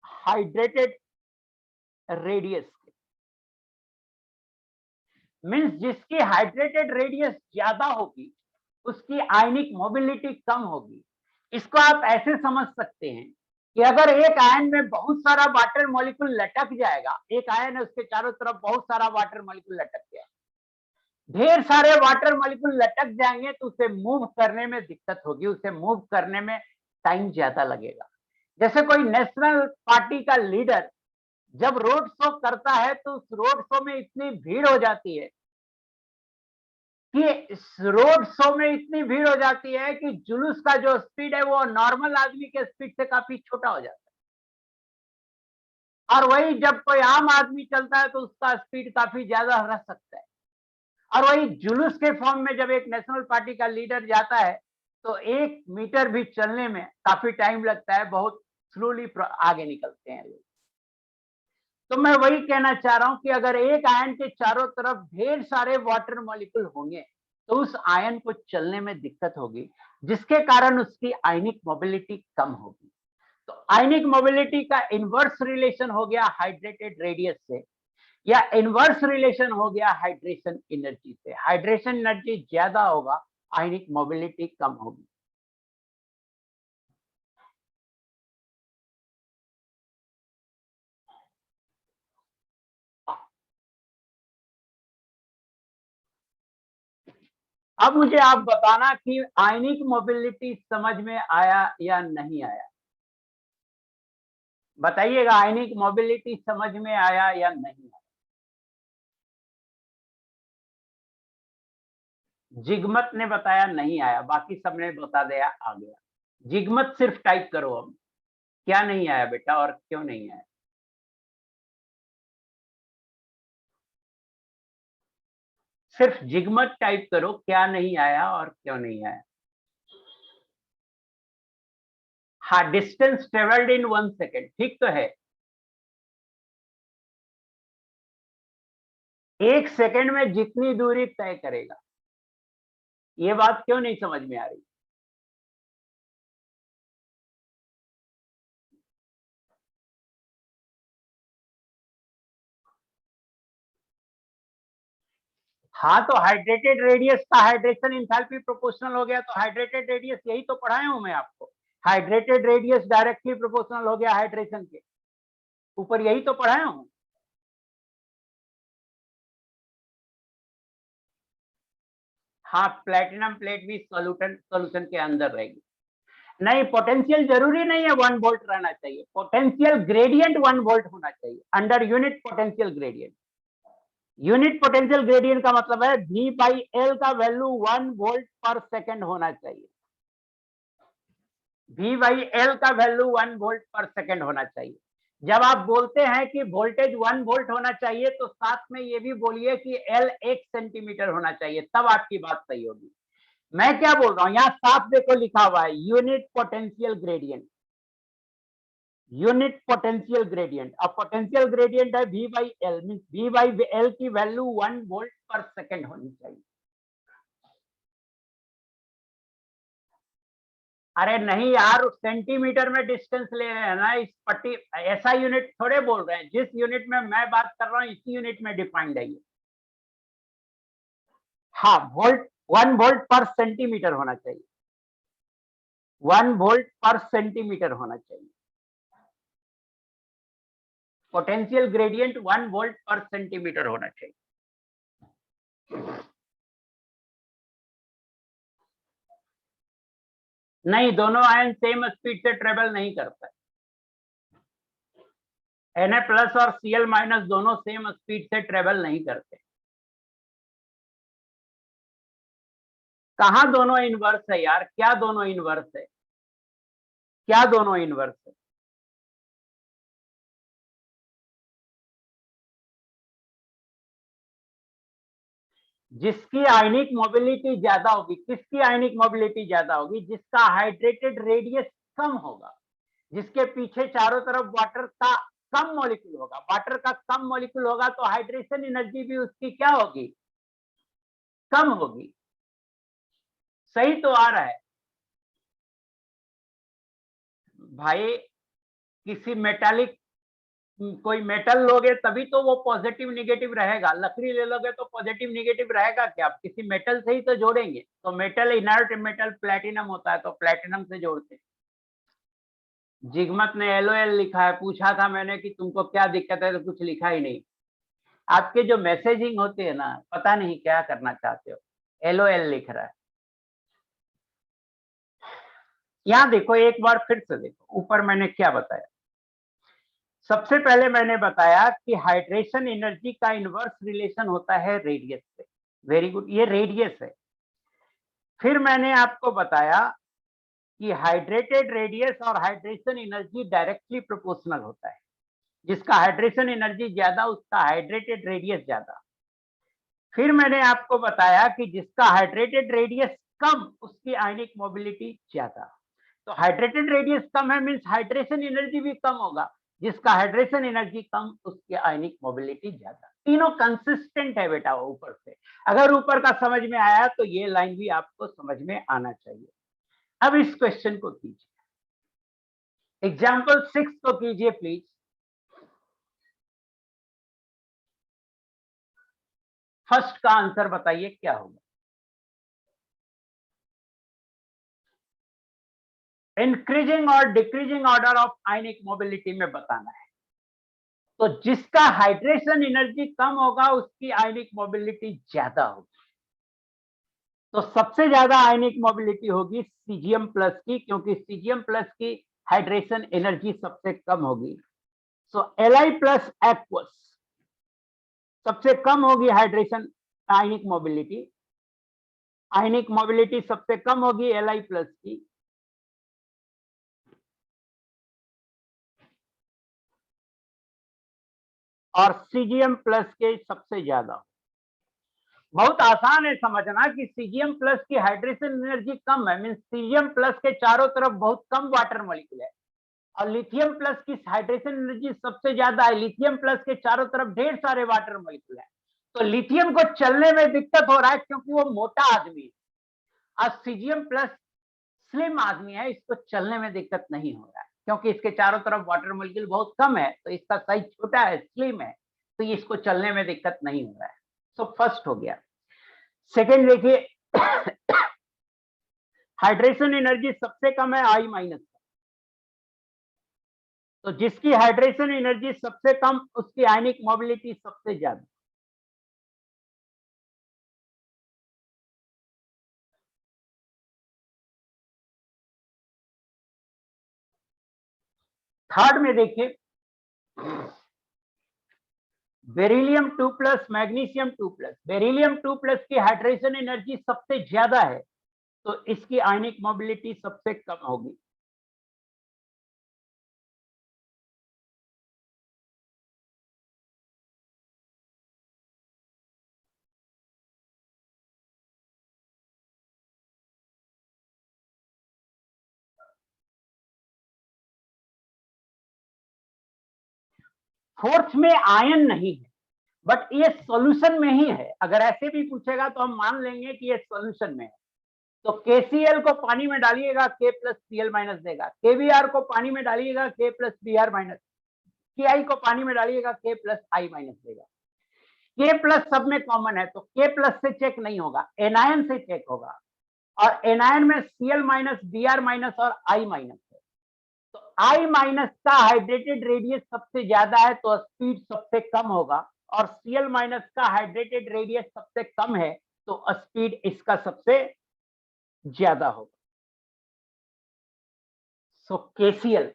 हाइड्रेटेड रेडियस के। मींस जिसकी हाइड्रेटेड रेडियस ज्यादा होगी उसकी आयनिक मोबिलिटी कम होगी। इसको आप ऐसे समझ सकते हैं कि अगर एक आयन में बहुत सारा वाटर मॉलिक्यूल लटक जाएगा, एक आयन है उसके चारों तरफ बहुत सारा वाटर मॉलिक्यूल लटक गया, ढेर सारे वाटर मॉलिक्यूल लटक जाएंगे तो उसे मूव करने में दिक्कत होगी, उसे मूव करने में टाइम ज्यादा लगेगा। जैसे कोई नेशनल पार्टी का लीडर जब रोड शो करता है तो उस रोड शो में इतनी भीड़ हो जाती है कि रोड शो में इतनी भीड़ हो जाती है कि जुलूस का जो स्पीड है वो नॉर्मल आदमी के स्पीड से काफी छोटा हो जाता है, और वही जब कोई आम आदमी चलता है तो उसका स्पीड काफी ज्यादा रह सकता है। और वही जुलूस के फॉर्म में जब एक नेशनल पार्टी का लीडर जाता है तो 1 मीटर भी चलने में काफी टाइम लगता है, बहुत स्लोली आगे निकलते हैं लोग। तो मैं वही कहना चाह रहा हूं कि अगर एक आयन के चारों तरफ ढेर सारे वाटर मॉलिक्यूल होंगे तो उस आयन को चलने में दिक्कत होगी, जिसके कारण उसकी आयनिक मोबिलिटी कम होगी। तो आयनिक मोबिलिटी का इनवर्स रिलेशन हो गया हाइड्रेटेड रेडियस से, या इनवर्स रिलेशन हो गया हाइड्रेशन एनर्जी से। हाइड्रेशन एनर्जी ज्यादा होगा, आयनिक मोबिलिटी कम होगी। अब मुझे आप बताना कि आयनिक मोबिलिटी समझ में आया या नहीं आया, बताइएगा आयनिक मोबिलिटी समझ में आया या नहीं आया। जिगमत ने बताया नहीं आया, बाकी सबने बता दिया आ गया। जिगमत सिर्फ टाइप करो, अब क्या नहीं आया बेटा और क्यों नहीं आया। सिर्फ जिगमत टाइप करो, क्या नहीं आया और क्यों नहीं आया। हाँ, डिस्टेंस ट्रेवल्ड इन 1 सेकेंड, ठीक तो है। 1 सेकेंड में जितनी दूरी तय करेगा, ये बात क्यों नहीं समझ में आ रही। हाँ, तो हाइड्रेटेड रेडियस का हाइड्रेशन इंथैल्पी प्रोपोर्शनल हो गया, तो हाइड्रेटेड रेडियस यही तो पढ़ाया हूं मैं आपको। हाइड्रेटेड रेडियस डायरेक्टली प्रोपोर्शनल हो गया हाइड्रेशन के ऊपर, यही तो पढ़ाया हूं। हाँ, प्लेटिनम प्लेट भी सॉल्यूशन के अंदर रहेगी। नहीं, पोटेंशियल जरूरी नहीं है 1 वोल्ट रहना चाहिए, पोटेंशियल ग्रेडियंट 1 वोल्ट होना चाहिए under unit potential gradient. Unit potential gradient का मतलब है V/L का वैल्यू 1 वोल्ट पर सेकेंड होना चाहिए। V बाई एल का वैल्यू 1 वोल्ट पर सेकेंड होना चाहिए। जब आप बोलते हैं कि वोल्टेज 1 वोल्ट होना चाहिए तो साथ में ये भी बोलिए कि एल 1 सेंटीमीटर होना चाहिए, तब आपकी बात सही होगी। मैं क्या बोल रहा हूं, यहां साफ देखो लिखा हुआ है unit potential gradient, unit potential gradient. अब पोटेंशियल ग्रेडियंट है V by L, mean V by L की वैल्यू 1 वोल्ट पर सेकेंड होनी चाहिए। अरे नहीं यार, सेंटीमीटर में डिस्टेंस ले रहे हैं ना, इस पट्टी ऐसा यूनिट थोड़े बोल रहे हैं, जिस यूनिट में मैं बात कर रहा हूं इसी यूनिट में डिफाइंड है ये। हाँ, वोल्ट 1 वोल्ट पर सेंटीमीटर होना चाहिए, 1 वोल्ट पर सेंटीमीटर होना चाहिए। पोटेंशियल ग्रेडियंट 1 वोल्ट पर सेंटीमीटर होना चाहिए। नहीं, दोनों आयन सेम स्पीड से ट्रेवल नहीं करता है। Na प्लस और Cl माइनस दोनों सेम स्पीड से ट्रेवल नहीं करते। कहां दोनों इनवर्स है यार, क्या दोनों इनवर्स है, क्या दोनों इनवर्स है? जिसकी आयनिक मोबिलिटी ज्यादा होगी, किसकी आयनिक मोबिलिटी ज्यादा होगी? जिसका हाइड्रेटेड रेडियस कम होगा, जिसके पीछे चारों तरफ वाटर का कम मॉलिक्यूल होगा। वाटर का कम मॉलिक्यूल होगा तो हाइड्रेशन एनर्जी भी उसकी क्या होगी? कम होगी। सही तो आ रहा है भाई। किसी मेटालिक, कोई मेटल लोगे तभी तो वो पॉजिटिव निगेटिव रहेगा, लकड़ी ले लोगे तो पॉजिटिव निगेटिव रहेगा क्या? आप किसी मेटल से ही तो जोड़ेंगे। तो मेटल, इनर्ट मेटल प्लेटिनम होता है तो प्लेटिनम से जोड़ते हैं। जिगमत ने LOL लिखा है, पूछा था मैंने कि तुमको क्या दिक्कत है, तो कुछ लिखा ही नहीं। आपके जो मैसेजिंग होती है ना, पता नहीं क्या करना चाहते हो, LOL लिख रहा है। यहां देखो, एक बार फिर से देखो, ऊपर मैंने क्या बताया। सबसे पहले मैंने बताया कि हाइड्रेशन एनर्जी का इनवर्स रिलेशन होता है रेडियस से। वेरी गुड, ये रेडियस है। फिर मैंने आपको बताया कि हाइड्रेटेड रेडियस और हाइड्रेशन एनर्जी डायरेक्टली प्रोपोर्शनल होता है। जिसका हाइड्रेशन एनर्जी ज्यादा उसका हाइड्रेटेड रेडियस ज्यादा। फिर मैंने आपको बताया कि जिसका हाइड्रेटेड रेडियस कम उसकी आयनिक मोबिलिटी ज्यादा। तो हाइड्रेटेड रेडियस कम है मींस हाइड्रेशन एनर्जी भी कम होगा, जिसका हाइड्रेशन एनर्जी कम उसकी आयनिक मोबिलिटी ज्यादा। तीनों कंसिस्टेंट है बेटा ऊपर से। अगर ऊपर का समझ में आया तो ये लाइन भी आपको समझ में आना चाहिए। अब इस क्वेश्चन को कीजिए, एग्जाम्पल 6 को कीजिए प्लीज। फर्स्ट का आंसर बताइए क्या होगा। इंक्रीजिंग और decreasing order of ionic mobility में बताना है। तो जिसका हाइड्रेशन एनर्जी कम होगा उसकी आयनिक मोबिलिटी ज्यादा होगी। तो सबसे ज्यादा आयनिक मोबिलिटी होगी सीजियम प्लस की, क्योंकि सीजियम प्लस की हाइड्रेशन एनर्जी सबसे कम होगी। सो Li प्लस एक्वस सबसे कम होगी हाइड्रेशन आयनिक मोबिलिटी। आयनिक मोबिलिटी सबसे कम होगी Li प्लस की। और सीजियम प्लस के सबसे ज्यादा। बहुत आसान है समझना कि सीजियम प्लस की हाइड्रेशन एनर्जी कम है, मीन सीजियम प्लस के चारों तरफ बहुत कम वाटर मॉलिक्यूल है, और लिथियम प्लस की हाइड्रेशन एनर्जी सबसे ज्यादा है। लिथियम प्लस के चारों तरफ ढेर सारे वाटर मॉलिक्यूल है। तो लिथियम को चलने में दिक्कत हो रहा है क्योंकि वो मोटा आदमी है, और सीजियम प्लस स्लिम आदमी है, इसको चलने में दिक्कत नहीं हो रहा है क्योंकि इसके चारों तरफ वाटर मॉलिक्यूल बहुत कम है, तो इसका साइज छोटा है, स्लिम है, तो ये इसको चलने में दिक्कत नहीं हो रहा है। सो फर्स्ट हो गया। सेकेंड देखिए, हाइड्रेशन एनर्जी सबसे कम है I माइनस। तो जिसकी हाइड्रेशन एनर्जी सबसे कम उसकी आयनिक मोबिलिटी सबसे ज्यादा। थर्ड में देखिए, beryllium 2 plus magnesium 2 plus. Beryllium 2 plus की हाइड्रेशन एनर्जी सबसे ज्यादा है, तो इसकी आयनिक मोबिलिटी सबसे कम होगी। फोर्थ में आयन नहीं है, बट ये सॉल्यूशन में ही है। अगर ऐसे भी पूछेगा तो हम मान लेंगे कि ये सॉल्यूशन में है। तो KCl को पानी में डालिएगा, K प्लस Cl माइनस देगा। KBr को पानी में डालिएगा, K plus Br minus. Ki को पानी में डालिएगा, K प्लस I माइनस देगा। K प्लस सब में कॉमन है, तो K प्लस से चेक नहीं होगा, एनायन से चेक होगा। और एनायन में Cl माइनस, Br माइनस और I माइनस है। तो I माइनस का हाइड्रेटेड रेडियस सबसे ज्यादा है, तो स्पीड सबसे कम होगा। और Cl माइनस का हाइड्रेटेड रेडियस सबसे कम है, तो स्पीड इसका सबसे ज्यादा होगा। सो KCl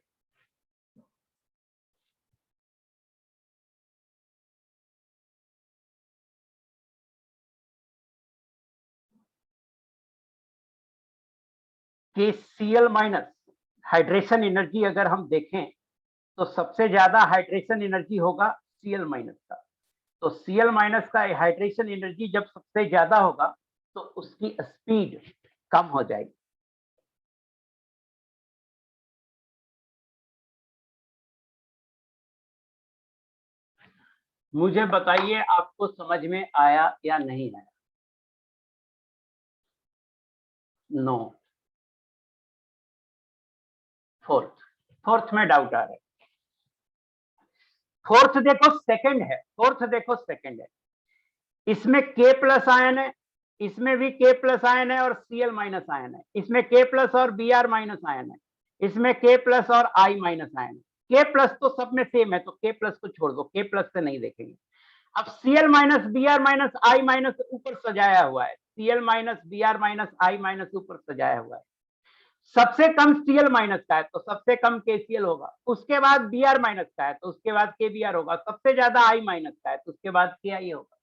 KCl minus hydration energy अगर हम देखें तो सबसे ज्यादा हाइड्रेशन एनर्जी होगा Cl माइनस का। तो Cl माइनस का हाइड्रेशन एनर्जी जब सबसे ज्यादा होगा तो उसकी स्पीड कम हो जाएगी। मुझे बताइए आपको समझ में आया या नहीं आया? नो। फोर्थ में डाउट आ रहा है। फोर्थ देखो सेकंड है, इसमें K प्लस आयन है, इसमें भी K प्लस आयन है और Cl माइनस आयन है। इसमें K प्लस और Br माइनस आयन है, इसमें K प्लस और I माइनस आयन है। K प्लस तो सब में सेम है, तो K प्लस को छोड़ दो, K प्लस से नहीं देखेंगे। अब Cl minus, Br minus, I minus ऊपर सजाया हुआ है, Cl minus, Br minus, I minus ऊपर सजाया हुआ है। सबसे कम Cl माइनस का है तो सबसे कम KCl होगा, उसके बाद Br माइनस का है तो उसके बाद KBr होगा, सबसे ज्यादा I माइनस का है तो उसके बाद KI होगा।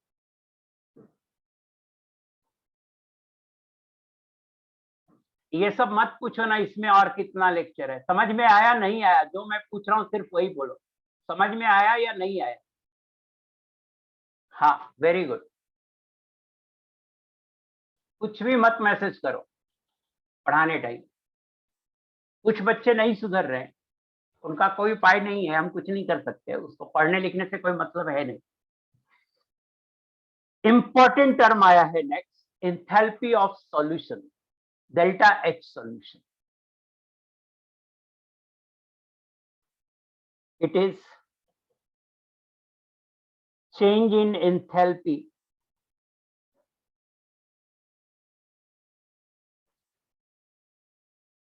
ये सब मत पूछो ना, इसमें और कितना लेक्चर है। समझ में आया नहीं आया? जो मैं पूछ रहा हूँ सिर्फ वही बोलो, समझ में आया या नहीं आया? हाँ, वेरी गुड। कुछ भी मत मैसेज करो पढ़ाने टाइम। कुछ बच्चे नहीं सुधर रहे हैं, उनका कोई उपाय नहीं है, हम कुछ नहीं कर सकते, उसको पढ़ने लिखने से कोई मतलब है नहीं। इंपॉर्टेंट टर्म आया है next, enthalpy of solution, delta H solution. It is change in enthalpy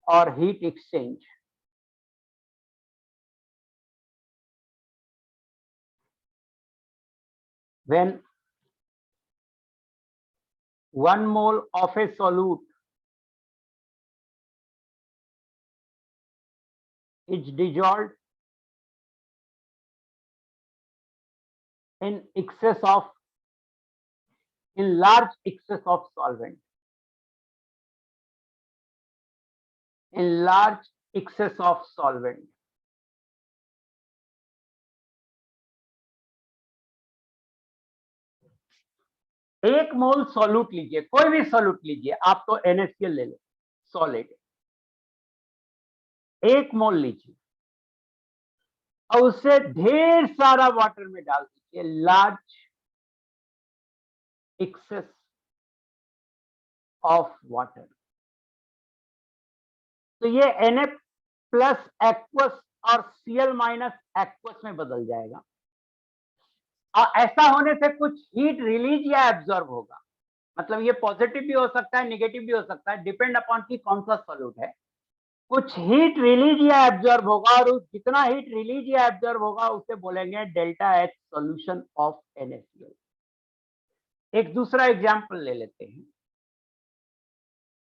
or heat exchange when 1 mole of a solute is dissolved in large excess of solvent, in large excess of solvent। एक मोल सॉल्यूट लीजिए, कोई भी सॉल्यूट लीजिए, आप तो NaCl ले लो, सॉलिड एक मोल लीजिए और उसे ढेर सारा वाटर में डाल दीजिए, लार्ज एक्सेस ऑफ वाटर। तो ये Na प्लस एक्वस और Cl माइनस एक्वस में बदल जाएगा। और ऐसा होने से कुछ हीट रिलीज या एब्जॉर्ब होगा, मतलब ये पॉजिटिव भी हो सकता है, नेगेटिव भी हो सकता है, डिपेंड अपॉन की कौन सा सॉल्यूट है। कुछ हीट रिलीज या एब्जॉर्ब होगा और जितना हीट रिलीज या एब्जॉर्ब होगा उसे बोलेंगे delta H solution of NaCl। एक दूसरा एग्जांपल ले लेते हैं।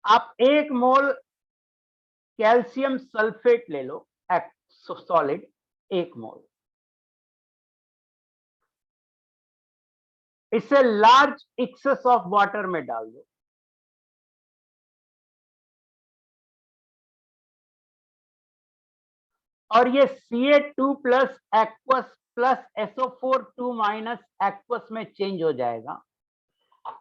आप 1 मोल कैल्शियम सल्फेट ले लो, सॉलिड 1 मोल, इसे लार्ज एक्सेस ऑफ वाटर में डाल दो और ये Ca2 plus aqueous plus SO4 2 minus aqueous में चेंज हो जाएगा।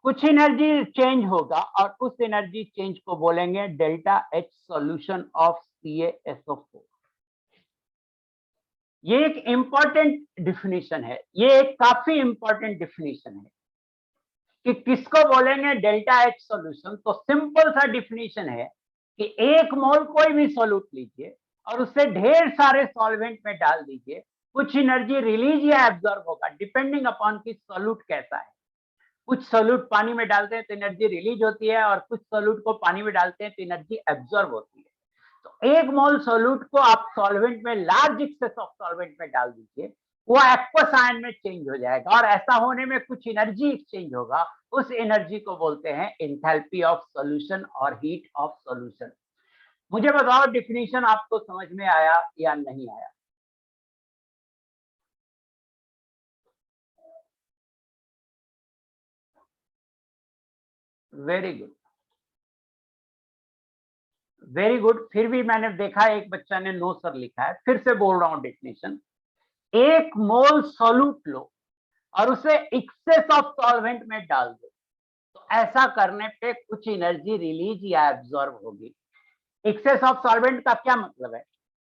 कुछ एनर्जी चेंज होगा और उस एनर्जी चेंज को बोलेंगे delta H solution of CaSO4। ये एक इंपॉर्टेंट डिफिनीशन है, ये एक काफी इंपॉर्टेंट डिफिनीशन है कि किसको बोलेंगे डेल्टा एच सॉल्यूशन। तो सिंपल सा डिफिनीशन है कि एक मोल कोई भी सॉल्यूट लीजिए और उससे ढेर सारे सॉल्वेंट में डाल दीजिए, कुछ एनर्जी रिलीज या एब्जॉर्ब होगा डिपेंडिंग अपॉन कि सॉल्यूट कैसा है। कुछ सॉल्यूट पानी में डालते हैं तो एनर्जी रिलीज होती है और कुछ सॉल्यूट को पानी में डालते हैं तो एनर्जी एब्जॉर्ब होती है। तो एक मोल सॉल्यूट को आप सॉल्वेंट में, लार्ज एक्सेस ऑफ सॉल्वेंट में डाल दीजिए, वो एक्वस आयन में चेंज हो जाएगा और ऐसा होने में कुछ एनर्जी एक्सचेंज होगा। उस एनर्जी को बोलते हैं एंथैल्पी ऑफ सॉल्यूशन और हीट ऑफ सॉल्यूशन। मुझे बताओ डिफिनीशन आपको समझ में आया या नहीं आया? Very good, very good. फिर भी मैंने देखा एक बच्चा ने नो सर लिखा है, फिर से बोल रहा हूं डिफिनेशन। एक मोल सॉल्यूट लो और उसे एक्सेस ऑफ सॉल्वेंट में डाल दो, तो ऐसा करने पे कुछ एनर्जी रिलीज या एब्जॉर्ब होगी। एक्सेस ऑफ सॉल्वेंट का क्या मतलब है?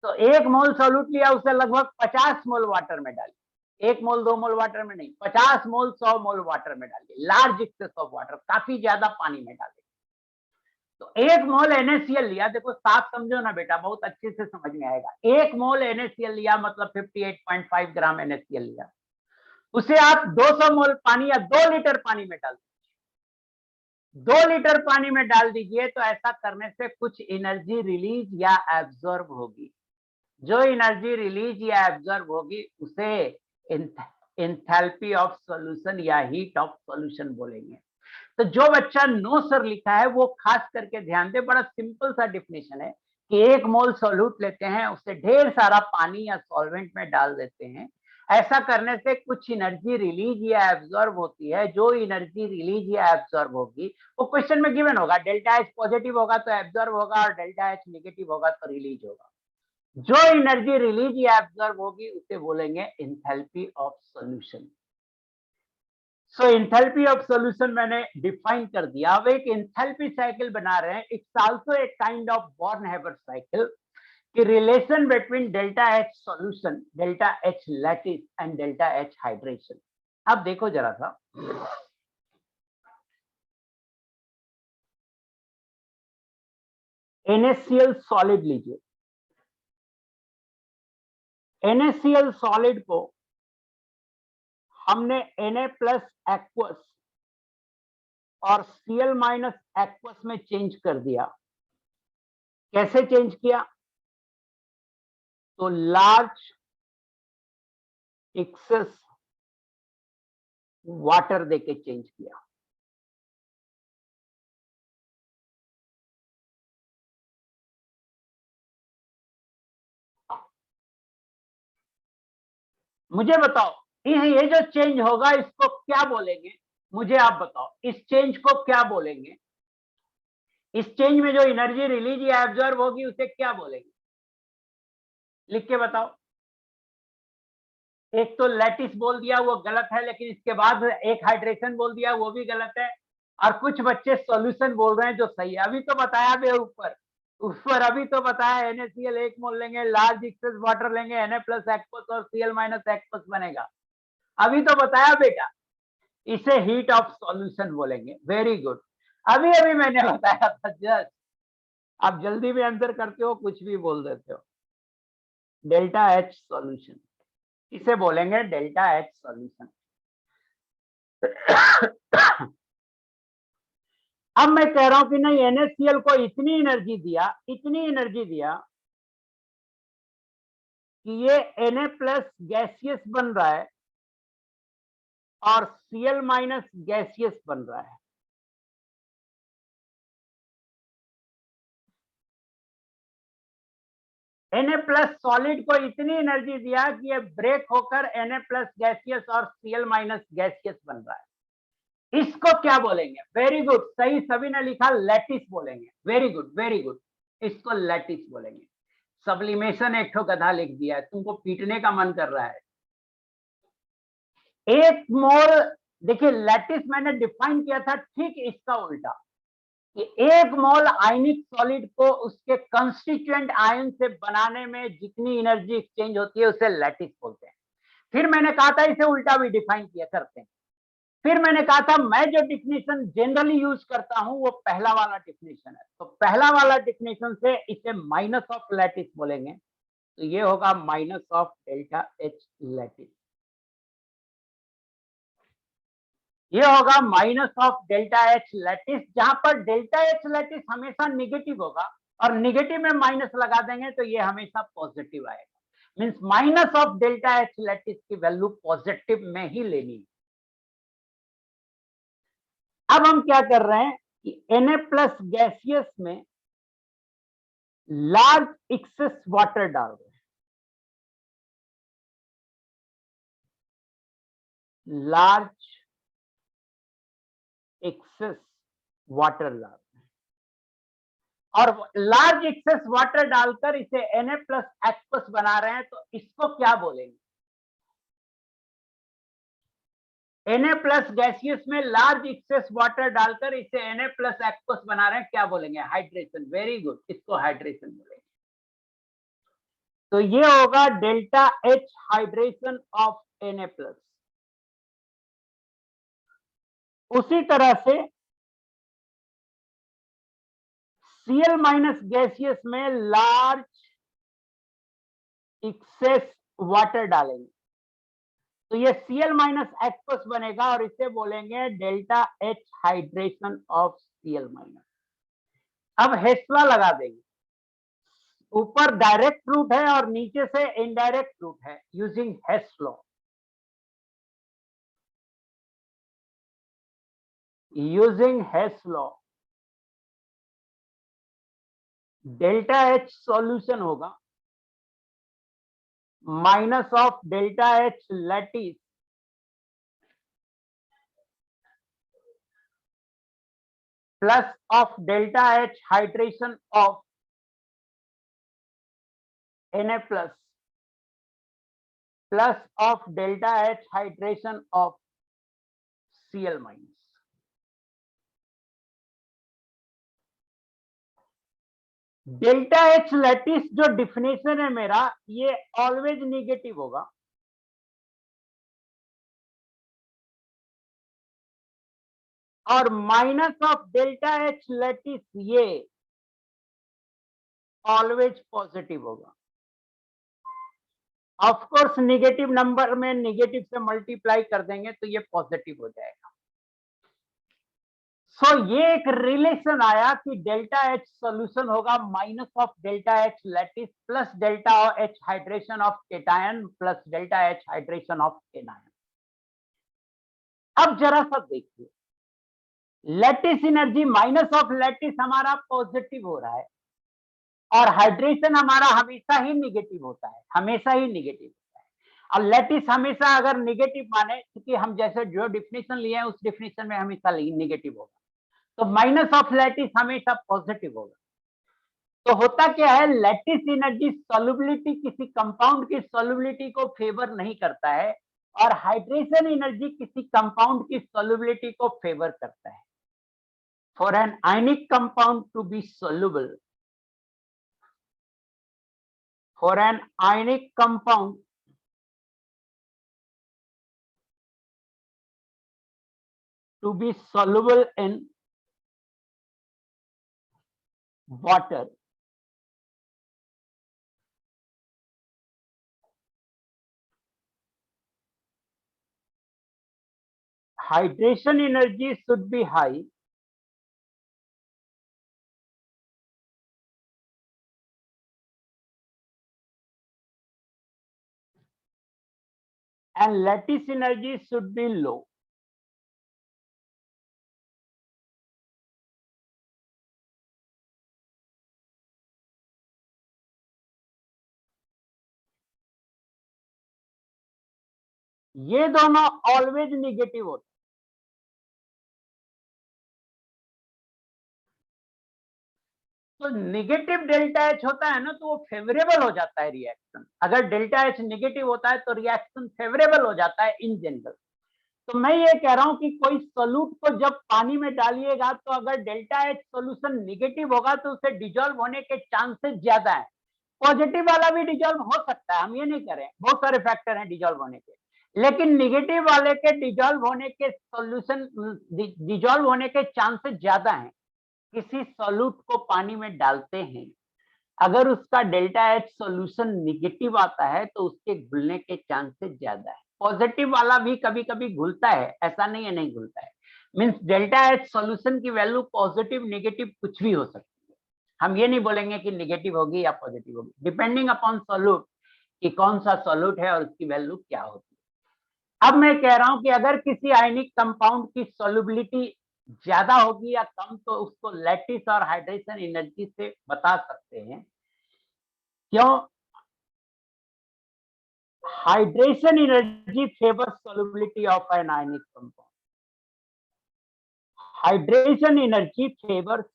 तो एक मोल सॉल्यूट लिया, उसे लगभग 50 मोल वाटर में डालिए। एक मोल 2 मोल वाटर में नहीं, 50 मोल 100 मोल वाटर में डालिए, लार्ज एक्सेस ऑफ वाटर, काफी ज्यादा पानी में डालिए। तो एक मोल NaCl लिया, देखो साफ समझो ना बेटा, बहुत अच्छे से समझ में आएगा। एक मोल NaCl लिया मतलब 58.5 ग्राम NaCl लिया, उसे आप 200 मोल पानी या 2 लीटर पानी में डाल दीजिए। 2 लीटर पानी में डाल दीजिए, तो ऐसा करने से कुछ एनर्जी रिलीज या एब्जॉर्ब होगी। जो एनर्जी रिलीज या एब्जॉर्ब होगी उसे एंथैल्पी ऑफ सॉल्यूशन या हीट ऑफ सॉल्यूशन बोलेंगे। तो जो बच्चा नो सर लिखा है वो खास करके ध्यान दे, बड़ा सिंपल सा डिफिनेशन है कि एक मोल सॉल्यूट लेते हैं, उसे ढेर सारा पानी या सॉल्वेंट में डाल देते हैं। ऐसा करने से कुछ एनर्जी रिलीज या एब्जॉर्ब होती है। जो एनर्जी रिलीज या एब्जॉर्ब होगी वो क्वेश्चन में गिवन होगा। डेल्टा एच पॉजिटिव होगा तो एब्जॉर्ब होगा और डेल्टा एच नेगेटिव होगा तो रिलीज होगा। जो एनर्जी रिलीज या एब्जॉर्ब होगी उसे बोलेंगे enthalpy of solution. So enthalpy of solution मैंने डिफाइन कर दिया। अब एक एंथैल्पी साइकिल बना रहे हैं। It's also a kind of Born Haber cycle कि relation between delta H solution, delta H lattice and delta H hydration. अब देखो जरा सा, NaCl सॉलिड लीजिए। NaCl सॉलिड को हमने Na प्लस एक्वस और Cl माइनस एक्वस में चेंज कर दिया। कैसे चेंज किया? तो लार्ज एक्सेस वाटर देके चेंज किया। मुझे बताओ ये जो चेंज होगा इसको क्या बोलेंगे? मुझे आप बताओ इस चेंज को क्या बोलेंगे? इस चेंज में जो एनर्जी रिलीज या एब्जॉर्ब होगी उसे क्या बोलेंगे? लिख के बताओ। एक तो लैटिस बोल दिया, वो गलत है, लेकिन इसके बाद एक हाइड्रेशन बोल दिया, वो भी गलत है। और कुछ बच्चे सॉल्यूशन बोल रहे हैं जो सही है। अभी तो बताया बे ऊपर अभी तो बताया NaCl एक मोल लेंगे, लार्ज एक्सेस वाटर लेंगे, Na प्लस एक्वस और Cl माइनस एक्वस बनेगा। अभी तो बताया बेटा, इसे हीट ऑफ सॉल्यूशन बोलेंगे। Very good. अभी अभी मैंने बताया था जस्ट, आप जल्दी में आंसर करते हो, कुछ भी बोल देते हो। डेल्टा एच सॉल्यूशन, इसे बोलेंगे डेल्टा एच सॉल्यूशन। अब मैं कह रहा हूं कि नहीं, NaCl को इतनी एनर्जी दिया, इतनी एनर्जी दिया कि ये Na प्लस गैसियस बन रहा है और Cl माइनस गैसियस बन रहा है। Na प्लस सॉलिड को इतनी एनर्जी दिया कि ये ब्रेक होकर Na प्लस गैसियस और Cl माइनस गैसियस बन रहा है। इसको क्या बोलेंगे? वेरी गुड, सही सभी ने लिखा, लैटिस बोलेंगे। वेरी गुड, वेरी गुड, इसको लैटिस बोलेंगे। सब्लिमेशन एक ठो गधा लिख दिया है, तुमको पीटने का मन कर रहा है। एक मोल, देखिए लैटिस मैंने डिफाइन किया था ठीक इसका उल्टा। कि 1 मोल आयनिक सॉलिड को उसके कंस्टिट्यूएंट आयन से बनाने में जितनी एनर्जी एक्सचेंज होती है उसे लैटिस बोलते हैं। फिर मैंने कहा था इसे उल्टा भी डिफाइन किया करते हैं। फिर मैंने कहा था मैं जो डिफिनेशन जनरली यूज करता हूं वो पहला वाला डिफिनेशन है। तो पहला वाला डिफिनेशन से इसे माइनस ऑफ लैटिस बोलेंगे, तो ये होगा minus of delta H lattice. ये होगा minus of delta H lattice, जहां पर डेल्टा एच लैटिस हमेशा निगेटिव होगा और निगेटिव में माइनस लगा देंगे तो ये हमेशा पॉजिटिव आएगा। Means minus of delta H lattice की वैल्यू पॉजिटिव में ही लेनी है। अब हम क्या कर रहे हैं कि Na प्लस गैसियस में लार्ज एक्सेस वाटर डाल रहे हैं, लार्ज एक्सेस वाटर डाल रहे हैं और लार्ज एक्सेस वाटर डालकर इसे Na प्लस एक्वस बना रहे हैं, तो इसको क्या बोलेंगे? Na प्लस गैसियस में लार्ज एक्सेस वाटर डालकर इसे Na प्लस एक्वस बना रहे हैं, क्या बोलेंगे? हाइड्रेशन। वेरी गुड, इसको हाइड्रेशन बोलेंगे। तो ये होगा delta H hydration of Na plus. उसी तरह से Cl माइनस गैसियस में लार्ज एक्सेस वाटर डालेंगे, तो ये Cl माइनस एक्वस बनेगा और इसे बोलेंगे delta H hydration of Cl minus. अब हेस्ला लगा देंगे, ऊपर डायरेक्ट रूट है और नीचे से इनडायरेक्ट रूट है, using Hess law. Using Hess law delta H solution होगा minus of delta H lattice plus of delta H hydration of Na plus of delta H hydration of Cl minus. Delta H lattice जो डिफिनेशन है मेरा, ये ऑलवेज निगेटिव होगा और minus of delta H lattice ये ऑलवेज पॉजिटिव होगा। ऑफ कोर्स निगेटिव नंबर में निगेटिव से मल्टीप्लाई कर देंगे तो ये पॉजिटिव हो जाएगा। सो ये एक रिलेशन आया कि डेल्टा एच सॉल्यूशन होगा minus of delta H lattice plus delta H hydration of cation plus delta H hydration of anion. अब जरा सा देखिए, lattice energy minus of lattice हमारा पॉजिटिव हो रहा है और हाइड्रेशन हमारा हमेशा ही निगेटिव होता है, हमेशा ही निगेटिव होता है। और लैटिस हमेशा अगर निगेटिव माने, क्योंकि हम जैसे जो डिफिनेशन लिए हैं उस डिफिनेशन में हमेशा निगेटिव होगा, तो माइनस ऑफ लैटिस हमेशा पॉजिटिव होगा। तो होता क्या है, लैटिस एनर्जी सॉल्युबिलिटी किसी कंपाउंड की सॉल्युबिलिटी को फेवर नहीं करता है और हाइड्रेशन एनर्जी किसी कंपाउंड की सॉल्युबिलिटी को फेवर करता है। For an ionic compound to be soluble, for an ionic compound to be soluble in water, hydration energy should be high and lattice energy should be low. ये दोनों ऑलवेज निगेटिव होते हैं। तो निगेटिव डेल्टा एच होता है ना, तो वो फेवरेबल हो जाता है रिएक्शन। अगर डेल्टा एच निगेटिव होता है तो रिएक्शन फेवरेबल हो जाता है इन जनरल। तो मैं ये कह रहा हूं कि कोई सोल्यूट को जब पानी में डालिएगा तो अगर डेल्टा एच सोल्यूशन निगेटिव होगा तो उसे डिजोल्व होने के चांसेस ज्यादा है। पॉजिटिव वाला भी डिजोल्व हो सकता है, हम ये नहीं करें, बहुत सारे फैक्टर हैं डिजोल्व होने के, लेकिन निगेटिव वाले के डिजोल्व होने के सोल्यूशन डिजोल्व होने के चांसेस ज्यादा हैं। किसी सोल्यूट को पानी में डालते हैं, अगर उसका डेल्टा एच सोल्यूशन निगेटिव आता है तो उसके घुलने के चांसेस ज्यादा है। पॉजिटिव वाला भी कभी कभी घुलता है, ऐसा नहीं है नहीं घुलता है। मींस डेल्टा एच सोल्यूशन की वैल्यू पॉजिटिव नेगेटिव कुछ भी हो सकती है, हम ये नहीं बोलेंगे कि नेगेटिव होगी या पॉजिटिव होगी, डिपेंडिंग अपॉन सोल्यूट कि कौन सा सोल्यूट है और उसकी वैल्यू क्या होती है। अब मैं कह रहा हूं कि अगर किसी आयनिक कंपाउंड की सोल्युबिलिटी ज्यादा होगी या कम तो उसको लैटिस और हाइड्रेशन एनर्जी से बता सकते हैं। क्यों? Hydration energy favours solubility of an ionic compound. Hydration energy favors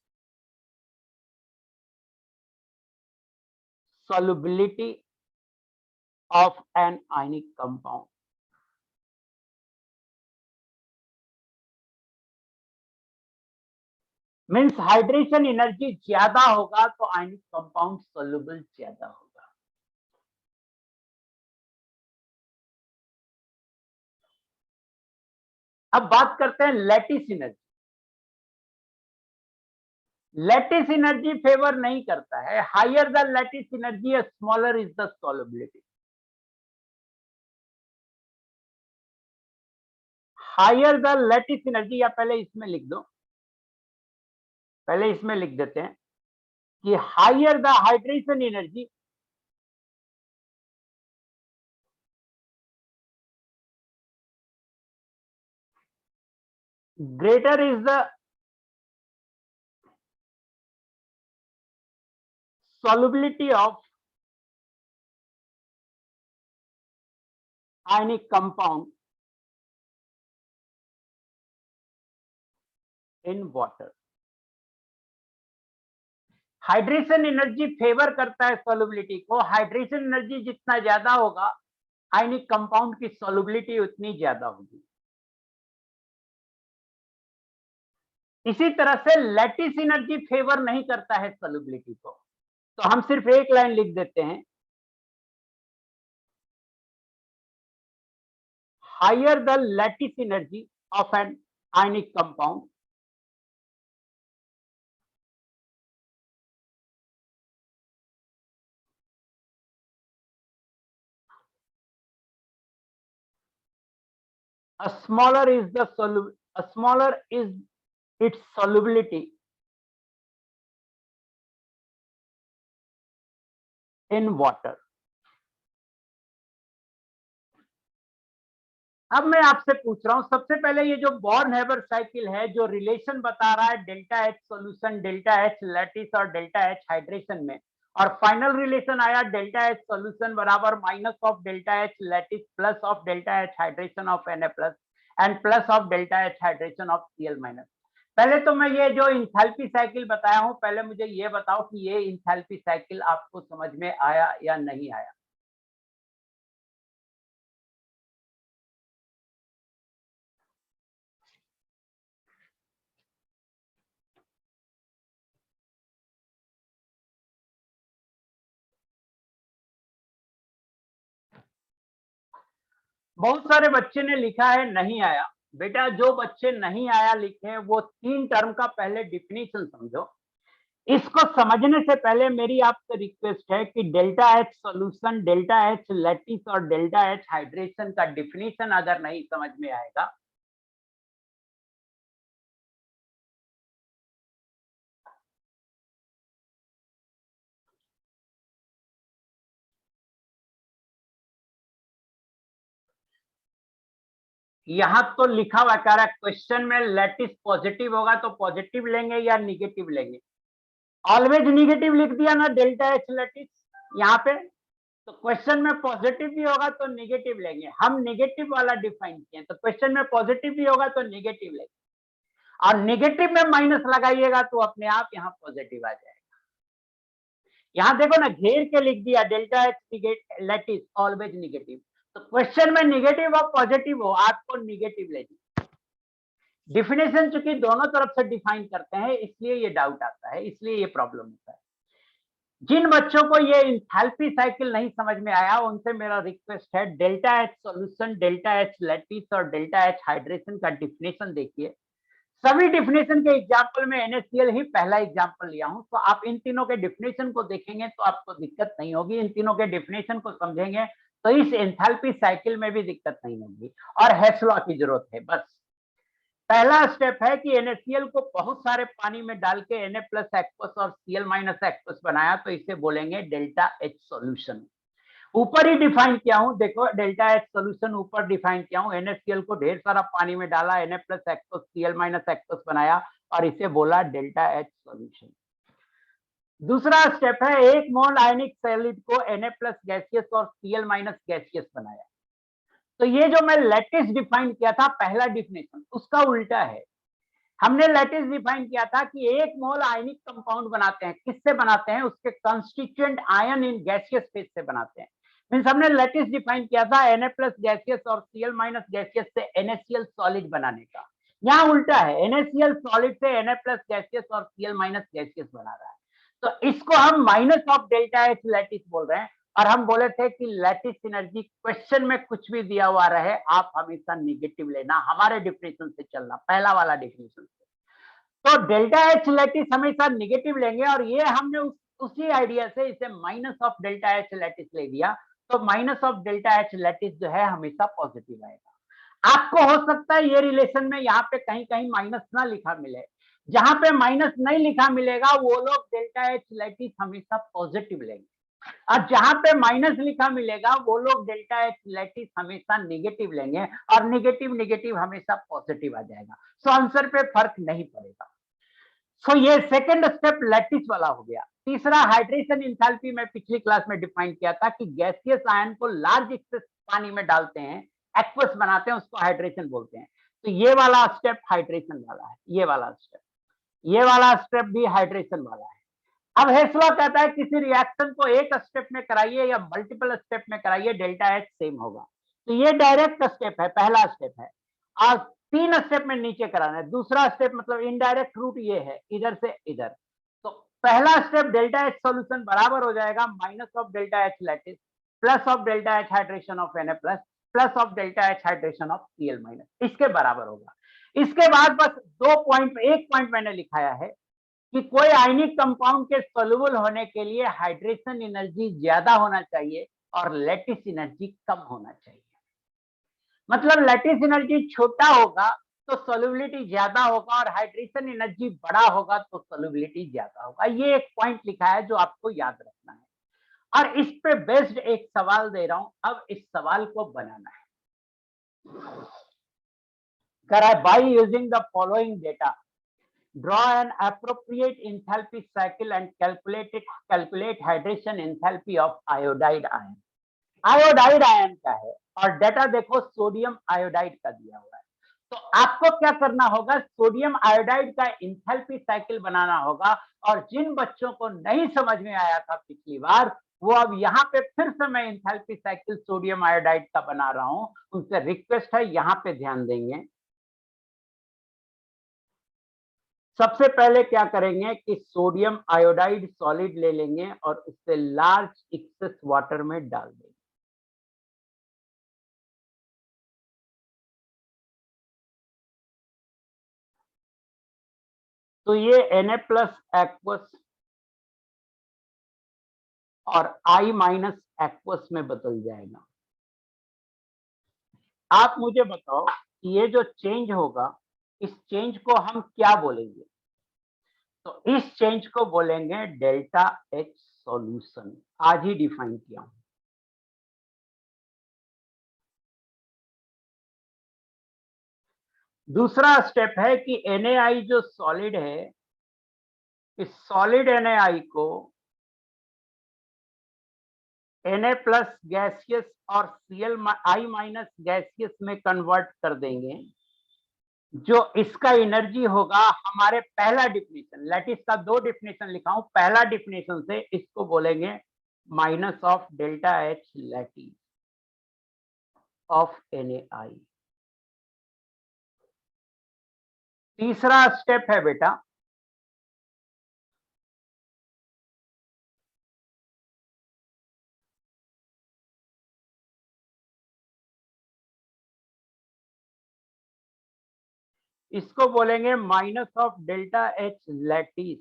solubility of an ionic compound. Means hydration energy ज्यादा होगा तो आयनिक कंपाउंड सोल्यूबल ज्यादा होगा। अब बात करते हैं lattice energy. Lattice energy favour नहीं करता है, higher the lattice energy smaller is the solubility। Higher the lattice energy, या पहले इसमें लिख दो, पहले इसमें लिख देते हैं कि higher the hydration energy greater is the solubility of ionic compound in water। Hydration energy favour करता है सॉल्युबिलिटी को, हाइड्रेशन एनर्जी जितना ज्यादा होगा आयनिक कंपाउंड की सॉल्युबिलिटी उतनी ज्यादा होगी। इसी तरह से लैटिस एनर्जी फेवर नहीं करता है सॉल्युबिलिटी को, तो हम सिर्फ एक लाइन लिख देते हैं, higher the lattice energy of an ionic compound smaller is its solubility in water। अब मैं आपसे पूछ रहा हूं, सबसे पहले ये जो बॉर्न-हेबर साइकिल है, जो रिलेशन बता रहा है delta H solution, delta H lattice और डेल्टा एच हाइड्रेशन में, और फाइनल रिलेशन आया डेल्टा एच सॉल्यूशन बराबर minus of delta H lattice plus of delta H hydration of Na plus and plus of delta H hydration of Cl minus. पहले तो मैं ये जो इंथैल्पी साइकिल बताया हूं, पहले मुझे ये बताओ कि ये इंथैल्पी साइकिल आपको समझ में आया या नहीं आया? बहुत सारे बच्चे ने लिखा है नहीं आया। बेटा जो बच्चे नहीं आया लिखे वो 3 टर्म का पहले डिफिनीशन समझो। इसको समझने से पहले मेरी आपसे रिक्वेस्ट है कि delta H solution, delta H lattice और डेल्टा एच हाइड्रेशन का डिफिनीशन अगर नहीं समझ में आएगा यहां तो लिखा हुआ कह रहा है क्वेश्चन में लैटिस पॉजिटिव होगा तो पॉजिटिव लेंगे या निगेटिव लेंगे। ऑलवेज निगेटिव लिख दिया ना डेल्टा एच लैटिस यहाँ पे, तो क्वेश्चन में पॉजिटिव भी होगा तो निगेटिव लेंगे। हम निगेटिव वाला डिफाइन किए, तो क्वेश्चन में पॉजिटिव भी होगा तो निगेटिव लेंगे, और निगेटिव में माइनस लगाइएगा तो अपने आप यहाँ पॉजिटिव आ जाएगा। यहाँ देखो ना घेर के लिख दिया delta H lattice always negative, तो क्वेश्चन में निगेटिव और पॉजिटिव हो, आपको निगेटिव लेनी। डिफिनेशन चूंकि दोनों तरफ से डिफाइन करते हैं, इसलिए ये डाउट आता है, इसलिए ये प्रॉब्लम होता है। जिन बच्चों को ये इंथैल्पी साइकिल नहीं समझ में आया, उनसे मेरा रिक्वेस्ट है, delta H solution, delta H lattice और डेल्टा एच हाइड्रेशन का डिफिनेशन देखिए। सभी डिफिनेशन के एग्जाम्पल में NaCl ही पहला एग्जाम्पल लिया हूं, तो आप इन तीनों के डिफिनेशन को देखेंगे तो आपको दिक्कत नहीं होगी, इन तीनों के डिफिनेशन को समझेंगे तो इस एंथैल्पी साइकिल में भी दिक्कत नहीं होगी, और हेस लॉ की जरूरत है बस। पहला स्टेप है कि NaCl को बहुत सारे पानी में डाल के Na प्लस एक्वस और Cl माइनस एक्वस बनाया, तो इसे बोलेंगे डेल्टा एच सॉल्यूशन। ऊपर ही डिफाइन किया हूं, देखो डेल्टा एच सॉल्यूशन ऊपर डिफाइन किया हूं। NaCl को ढेर सारा पानी में डाला, Na plus aqueous Cl minus aqueous बनाया और इसे बोला डेल्टा एच सॉल्यूशन। दूसरा स्टेप है, एक मोल आयनिक सॉलिड को Na प्लस गैसियस और Cl माइनस गैसियस बनाया। तो ये जो मैं लैटिस डिफाइन किया था पहला डिफिनेशन, उसका उल्टा है। हमने लैटिस डिफाइन किया था कि एक मोल आयनिक कंपाउंड बनाते हैं, किससे बनाते हैं? उसके constituent ion in gaseous phase से बनाते हैं। मींस हमने लैटिस डिफाइन किया था Na प्लस गैसियस और Cl माइनस गैसियस से NaCl सॉलिड बनाने का। यहाँ उल्टा है, NaCl सॉलिड से Na प्लस गैसियस और Cl माइनस गैसियस बना रहा है। तो इसको हम minus of delta H lattice बोल रहे हैं, और हम बोले थे कि लैटिस एनर्जी क्वेश्चन में कुछ भी दिया हुआ रहे, आप हमेशा निगेटिव लेना, हमारे डिफिनेशन से चलना, पहला वाला डिफिनेशन से। तो डेल्टा एच लैटिस हमेशा निगेटिव लेंगे, और ये हमने उसी आइडिया से इसे minus of delta H lattice ले दिया, तो minus of delta H lattice जो है हमेशा पॉजिटिव आएगा। आपको हो सकता है ये रिलेशन में यहाँ पे कहीं कहीं माइनस ना लिखा मिले, जहां पे माइनस नहीं लिखा मिलेगा वो लोग डेल्टा एच लैटिस हमेशा पॉजिटिव लेंगे, और जहां पे माइनस लिखा मिलेगा वो लोग डेल्टा एच लैटिस हमेशा निगेटिव लेंगे, और निगेटिव निगेटिव हमेशा पॉजिटिव आ जाएगा। सो आंसर पे फर्क नहीं पड़ेगा। सो ये सेकंड स्टेप लैटिस वाला हो गया। तीसरा हाइड्रेशन इंथैल्पी में पिछली क्लास में डिफाइन किया था कि गैसियस आयन को लार्ज एक्सेस पानी में डालते हैं, एक्वस बनाते हैं, उसको हाइड्रेशन बोलते हैं। तो ये वाला स्टेप हाइड्रेशन वाला है, ये वाला स्टेप भी हाइड्रेशन वाला है। अब हेस लॉ कहता है किसी रिएक्शन को एक स्टेप में कराइए या मल्टीपल स्टेप में कराइए, डेल्टा एच सेम होगा। तो ये डायरेक्ट स्टेप है, पहला स्टेप है, और 3 स्टेप में नीचे कराना है। दूसरा स्टेप मतलब इनडायरेक्ट रूट ये है, इधर से इधर। तो पहला स्टेप डेल्टा एच सॉल्यूशन बराबर हो जाएगा minus of delta H lattice plus of delta H hydration of Na plus of delta H hydration of Cl minus, इसके बराबर होगा। इसके बाद बस 2 पॉइंट, एक पॉइंट मैंने लिखाया है कि कोई आयनिक कंपाउंड के सोल्यूबल होने के लिए हाइड्रेशन एनर्जी ज्यादा होना चाहिए और लैटिस एनर्जी कम होना चाहिए। मतलब लैटिस एनर्जी छोटा होगा तो सोल्यूबिलिटी ज्यादा होगा, और हाइड्रेशन एनर्जी बड़ा होगा तो सोल्यूबिलिटी ज्यादा होगा। ये एक पॉइंट लिखा है जो आपको याद रखना है, और इस पे बेस्ड एक सवाल दे रहा हूं। अब इस सवाल को बनाना है, करा by using the following data, draw an appropriate enthalpy cycle and calculate hydration enthalpy of iodide ion। Iodide ion का है, और डेटा देखो सोडियम आयोडाइड का दिया हुआ है। तो आपको क्या करना होगा, सोडियम आयोडाइड का एंथैल्पी साइकिल बनाना होगा। और जिन बच्चों को नहीं समझ में आया था पिछली बार, वो अब यहाँ पे फिर से मैं एंथैल्पी साइकिल सोडियम आयोडाइड का बना रहा हूं, उनसे रिक्वेस्ट है यहाँ पे ध्यान देंगे। सबसे पहले क्या करेंगे कि सोडियम आयोडाइड सॉलिड ले लेंगे और उससे लार्ज एक्सेस वाटर में डाल देंगे। तो ये Na प्लस एक्वस और I माइनस एक्वस में बदल जाएगा। आप मुझे बताओ कि ये जो चेंज होगा, इस चेंज को हम क्या बोलेंगे? तो इस चेंज को बोलेंगे डेल्टा एच सॉल्यूशन। आज ही डिफाइन किया हूं। दूसरा स्टेप है कि NaI जो सॉलिड है, इस सॉलिड NaI को Na प्लस गैसियस और Cl माइनस गैसियस में कन्वर्ट कर देंगे। जो इसका एनर्जी होगा, हमारे पहला डिफिनेशन, लैटिस का 2 डिफिनेशन लिखा हूं, पहला डिफिनेशन से इसको बोलेंगे minus of delta H lattice. Of NaI। तीसरा स्टेप है बेटा इसको बोलेंगे minus of delta H lattice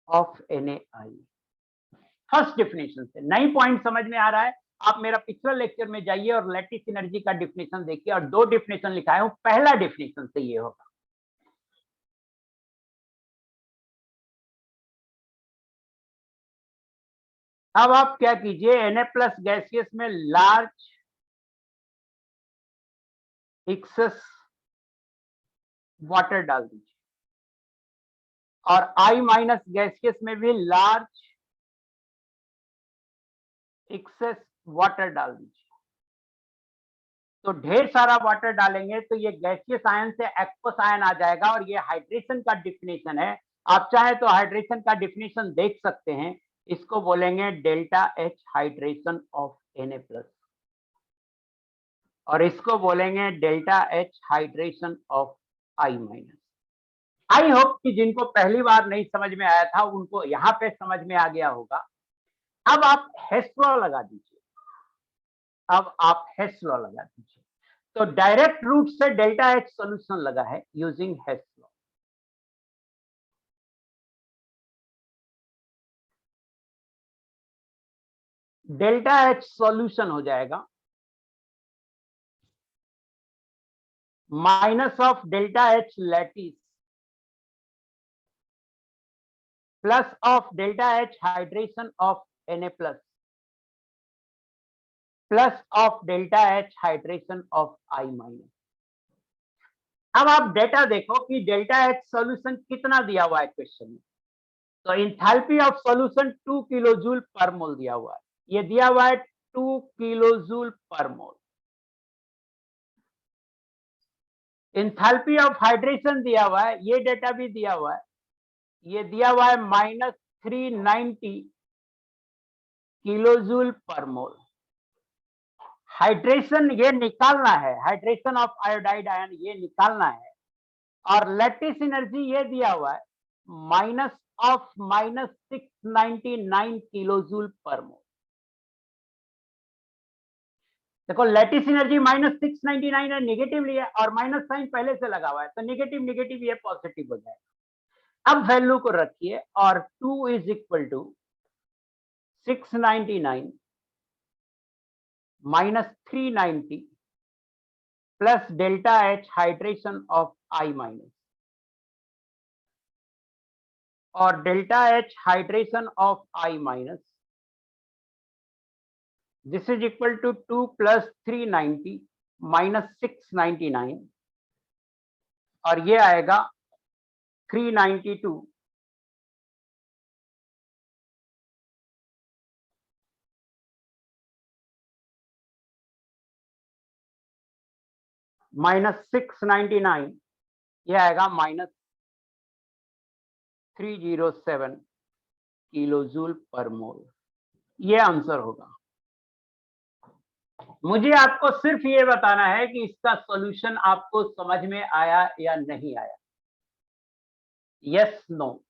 of NaI। First definition से नई पॉइंट समझ में आ रहा है? आप मेरा पिछला लेक्चर में जाइए और लैटिस एनर्जी का डेफिनेशन देखिए, और दो डेफिनेशन लिखा है, पहला डेफिनेशन से ये होगा। अब आप क्या कीजिए, Na प्लस गैसियस में लार्ज एक्सेस वाटर डाल दीजिए, और I माइनस गैसियस में भी लार्ज एक्सेस वाटर डाल दीजिए। तो ढेर सारा वाटर डालेंगे तो ये गैसियस आयन से एक्वस आयन आ जाएगा, और ये हाइड्रेशन का डिफिनेशन है। आप चाहे तो हाइड्रेशन का डिफिनेशन देख सकते हैं, इसको बोलेंगे delta H hydration of Na plus, और इसको बोलेंगे delta H hydration of I minus. I hope कि जिनको पहली बार नहीं समझ में आया था उनको यहां पे समझ में आ गया होगा। अब आप हेस लॉ लगा दीजिए, अब आप हेस लॉ लगा दीजिए। तो डायरेक्ट रूट से डेल्टा एच सोल्यूशन लगा है using Hess law. Delta H solution हो जाएगा minus of delta H lattice plus of delta H hydration of Na plus plus of delta H hydration of I minus. अब आप डेटा देखो कि डेल्टा एच सॉल्यूशन कितना दिया हुआ है क्वेश्चन में। तो enthalpy of solution 2 kilojoule per mole दिया हुआ है, ये दिया हुआ है 2 kilojoule per mole. Enthalpy of hydration दिया हुआ है, ये डेटा भी दिया हुआ है, ये दिया हुआ है -390 किलो जूल पर मोल। हाइड्रेशन ये निकालना है, हाइड्रेशन ऑफ आयोडाइड आयन ये निकालना है, और लैटिस एनर्जी ये दिया हुआ है -699 किलो जूल पर मोल। देखो लैटिस एनर्जी -699 है, निगेटिव लिया और माइनस साइन पहले से लगा हुआ है, तो निगेटिव निगेटिव ये पॉजिटिव हो जाएगा। अब वैल्यू को रखिए, और 2 is equal to 699 -390 plus delta H hydration of I minus, और delta H hydration of I minus this is equal to 2 plus 390 -699, और ये आएगा 392 -699, ये आएगा -307 किलो जूल पर मोल। ये आंसर होगा। मुझे आपको सिर्फ ये बताना है कि इसका सॉल्यूशन आपको समझ में आया या नहीं आया, यस नो।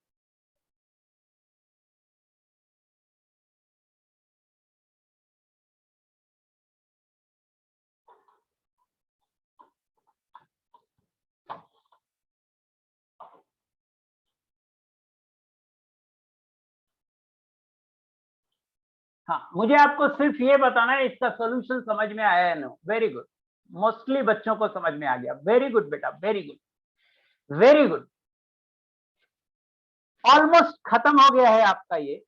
हाँ, मुझे आपको सिर्फ ये बताना है इसका सॉल्यूशन समझ में आया या नो। वेरी गुड, मोस्टली बच्चों को समझ में आ गया। वेरी गुड बेटा, very good, very good. Almost खत्म हो गया है आपका ये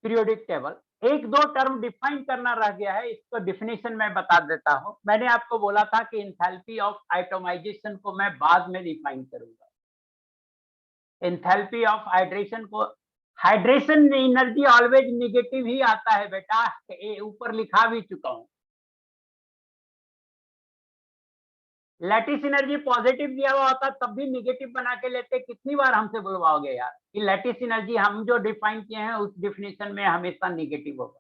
पीरियोडिक टेबल। एक दो टर्म डिफाइन करना रह गया है, इसको डिफिनेशन मैं बता देता हूं। मैंने आपको बोला था कि इंथैल्पी ऑफ एटोमाइजेशन को मैं बाद में डिफाइन करूंगा। इंथैल्पी ऑफ हाइड्रेशन को, हाइड्रेशन एनर्जी ऑलवेज निगेटिव ही आता है बेटा, ये ऊपर लिखा भी चुका हूं। लैटिस एनर्जी पॉजिटिव दिया हुआ होता तब भी निगेटिव बना के लेते। कितनी बार हमसे बुलवाओगे यार कि लैटिस एनर्जी हम जो डिफाइन किए हैं उस डिफिनेशन में हमेशा निगेटिव होगा।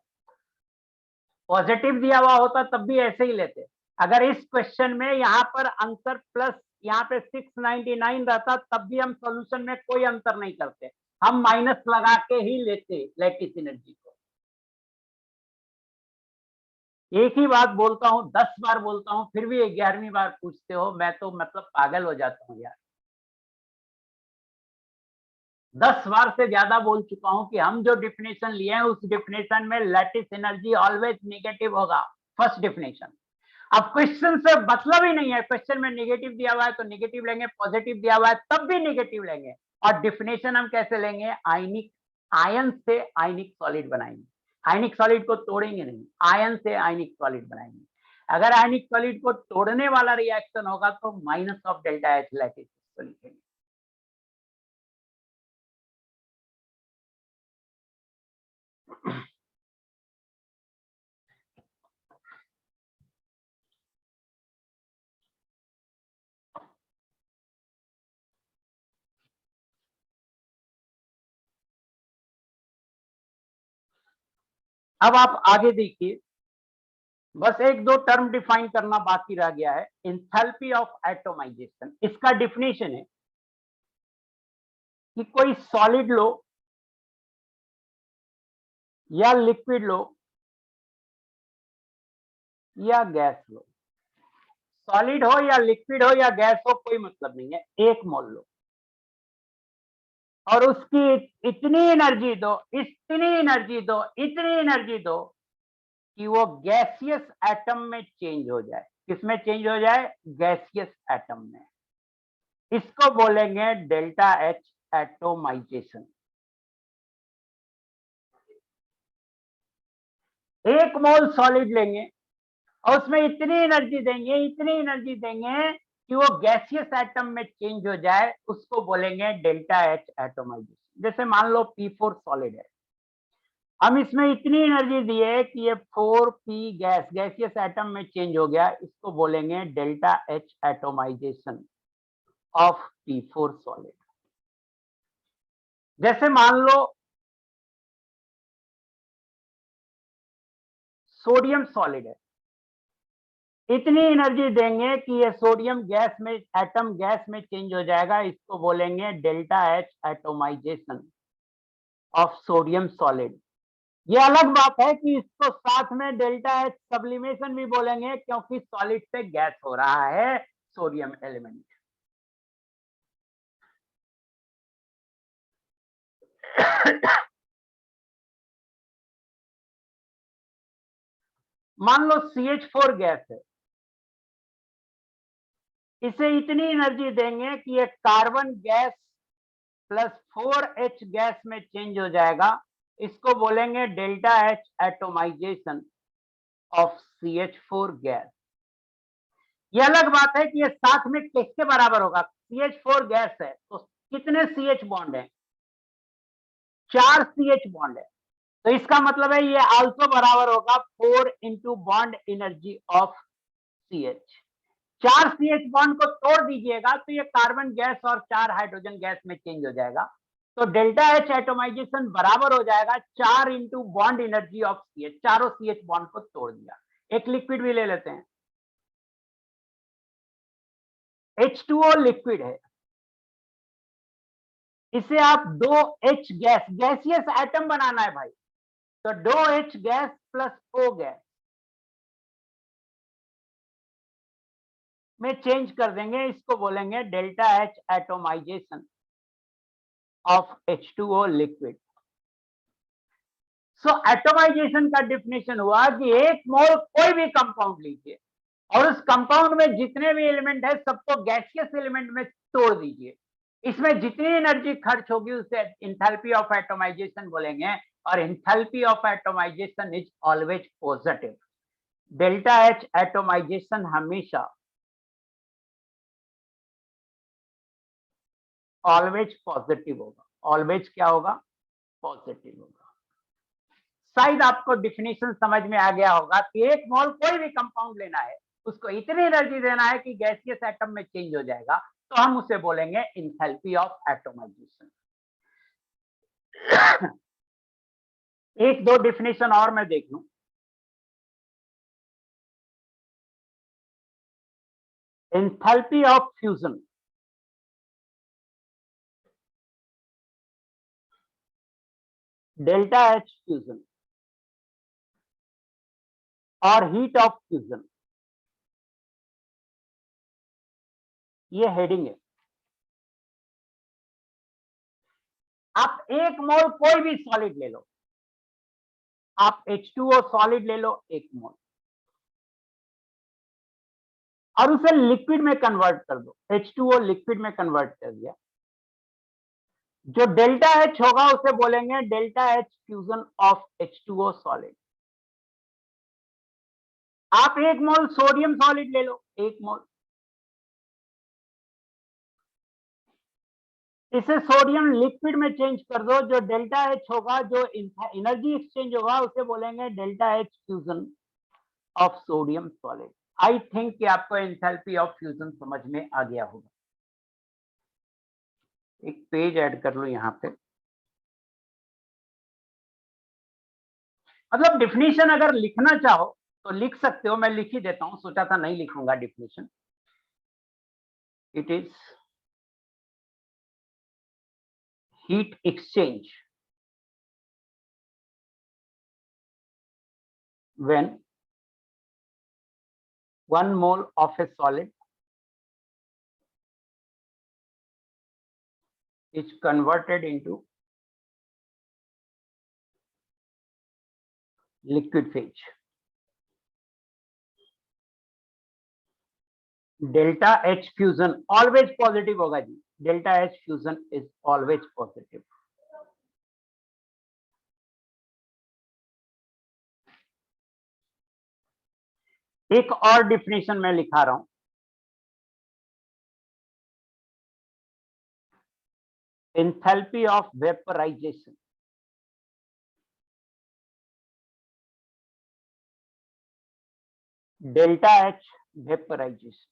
पॉजिटिव दिया हुआ होता तब भी ऐसे ही लेते। अगर इस क्वेश्चन में यहाँ पर आंसर प्लस यहाँ पे 699 रहता तब भी हम सॉल्यूशन में कोई अंतर नहीं करते, हम माइनस लगा के ही लेते लैटिस एनर्जी को। एक ही बात बोलता हूँ 10 बार बोलता हूँ फिर भी 11वीं बार पूछते हो, मैं तो मतलब पागल हो जाता हूँ यार। 10 बार से ज्यादा बोल चुका हूं कि हम जो डिफिनेशन लिए हैं उस डिफिनेशन में लैटिस एनर्जी ऑलवेज नेगेटिव होगा, फर्स्ट डिफिनेशन। अब क्वेश्चन से मतलब ही नहीं है, क्वेश्चन में नेगेटिव दिया हुआ है तो नेगेटिव लेंगे, पॉजिटिव दिया हुआ है तब भी नेगेटिव लेंगे। और डिफिनेशन हम कैसे लेंगे, आयनिक, आयन से आयनिक सॉलिड बनाएंगे, आयनिक सॉलिड को तोड़ेंगे नहीं, आयन से आयनिक सॉलिड बनाएंगे। अगर आयनिक सॉलिड को तोड़ने वाला रिएक्शन होगा तो minus of delta H lattice को लिखेंगे। अब आप आगे देखिए, बस एक दो टर्म डिफाइन करना बाकी रह गया है। एंथैल्पी ऑफ एटोमाइजेशन, इसका डिफिनेशन है कि कोई सॉलिड लो या लिक्विड लो या गैस लो, सॉलिड हो या लिक्विड हो या गैस हो कोई मतलब नहीं है, एक मोल लो और उसकी इतनी एनर्जी दो, इतनी एनर्जी दो, इतनी एनर्जी दो कि वो गैसियस एटम में चेंज हो जाए। किसमें चेंज हो जाए, गैसियस एटम में। इसको बोलेंगे डेल्टा एच एटोमाइजेशन। एक मोल सॉलिड लेंगे और उसमें इतनी एनर्जी देंगे, इतनी एनर्जी देंगे कि वो गैसियस एटम में चेंज हो जाए, उसको बोलेंगे डेल्टा एच एटोमाइजेशन। जैसे मान लो P4 सॉलिड है, हम इसमें इतनी एनर्जी दिए कि ये 4P गैस गैसियस एटम में चेंज हो गया, इसको बोलेंगे delta H atomisation of P4 solid. जैसे मान लो सोडियम सॉलिड है, इतनी एनर्जी देंगे कि ये सोडियम गैस में एटम गैस में चेंज हो जाएगा, इसको बोलेंगे delta H atomisation of sodium solid. ये अलग बात है कि इसको साथ में डेल्टा एच सब्लिमेशन भी बोलेंगे क्योंकि सॉलिड से गैस हो रहा है सोडियम एलिमेंट। मान लो CH4 गैस है, इसे इतनी एनर्जी देंगे कि ये carbon gas plus 4H gas में चेंज हो जाएगा, इसको बोलेंगे delta H atomisation of CH4 gas. ये अलग बात है कि ये साथ में किसके बराबर होगा, CH4 गैस है तो कितने CH बॉन्ड है, 4 CH बॉन्ड है, तो इसका मतलब है ये आल्सो बराबर होगा 4 into bond energy of CH। 4 CH bond को तोड़ दीजिएगा तो ये कार्बन गैस और 4 हाइड्रोजन गैस में चेंज हो जाएगा, तो डेल्टा एच एटोमाइजेशन बराबर हो जाएगा 4 into bond energy of CH। चारों CH बॉन्ड को तोड़ दिया। एक लिक्विड भी ले लेते हैं, H2O लिक्विड है, इसे आप 2H गैस गैसियस एटम बनाना है भाई, तो 2H gas plus O gas में चेंज कर देंगे, इसको बोलेंगे delta H atomisation of H2O liquid. So atomisation का डिफिनेशन हुआ कि एक मोल कोई भी कंपाउंड लीजिए और उस कंपाउंड में जितने भी एलिमेंट है सबको गैसियस एलिमेंट में तोड़ दीजिए, इसमें जितनी एनर्जी खर्च होगी उसे इंथैल्पी ऑफ एटोमाइजेशन बोलेंगे, और enthalpy of atomization is always positive. Delta H atomisation हमेशा ऑलवेज पॉजिटिव होगा, ऑलवेज क्या होगा, पॉजिटिव होगा। शायद आपको डिफिनेशन समझ में आ गया होगा कि एक मोल कोई भी कंपाउंड लेना है, उसको इतनी एनर्जी देना है कि गैसियस एटम में चेंज हो जाएगा, तो हम उसे बोलेंगे इंथैल्पी ऑफ एटोमाइजेशन। एक दो डिफिनेशन और मैं देख लूं। Enthalpy of fusion, delta h fusion और हीट ऑफ फ्यूजन, ये हेडिंग है। आप एक मोल कोई भी सॉलिड ले लो, आप H2O सॉलिड ले लो 1 मोल और उसे लिक्विड में कन्वर्ट कर दो, H2O लिक्विड में कन्वर्ट कर दिया, जो डेल्टा H होगा उसे बोलेंगे delta H fusion of H2O solid. आप 1 मोल सोडियम सॉलिड ले लो, 1 मोल, इसे सोडियम लिक्विड में चेंज कर दो, जो डेल्टा H होगा, जो एनर्जी एक्सचेंज होगा उसे बोलेंगे delta H fusion of sodium solid. I think कि आपको एंथैल्पी ऑफ फ्यूजन समझ में आ गया होगा। एक पेज ऐड कर लो यहां पे, मतलब डिफिनीशन अगर लिखना चाहो तो लिख सकते हो, मैं लिख ही देता हूं, सोचा था नहीं लिखूंगा definition. It is heat exchange when 1 mole of a solid is converted into liquid phase। Delta H fusion always positive होगा जी, delta H fusion is always positive. एक और डिफिनेशन मैं लिखा रहा हूं, enthalpy of vaporisation, delta H vaporisation.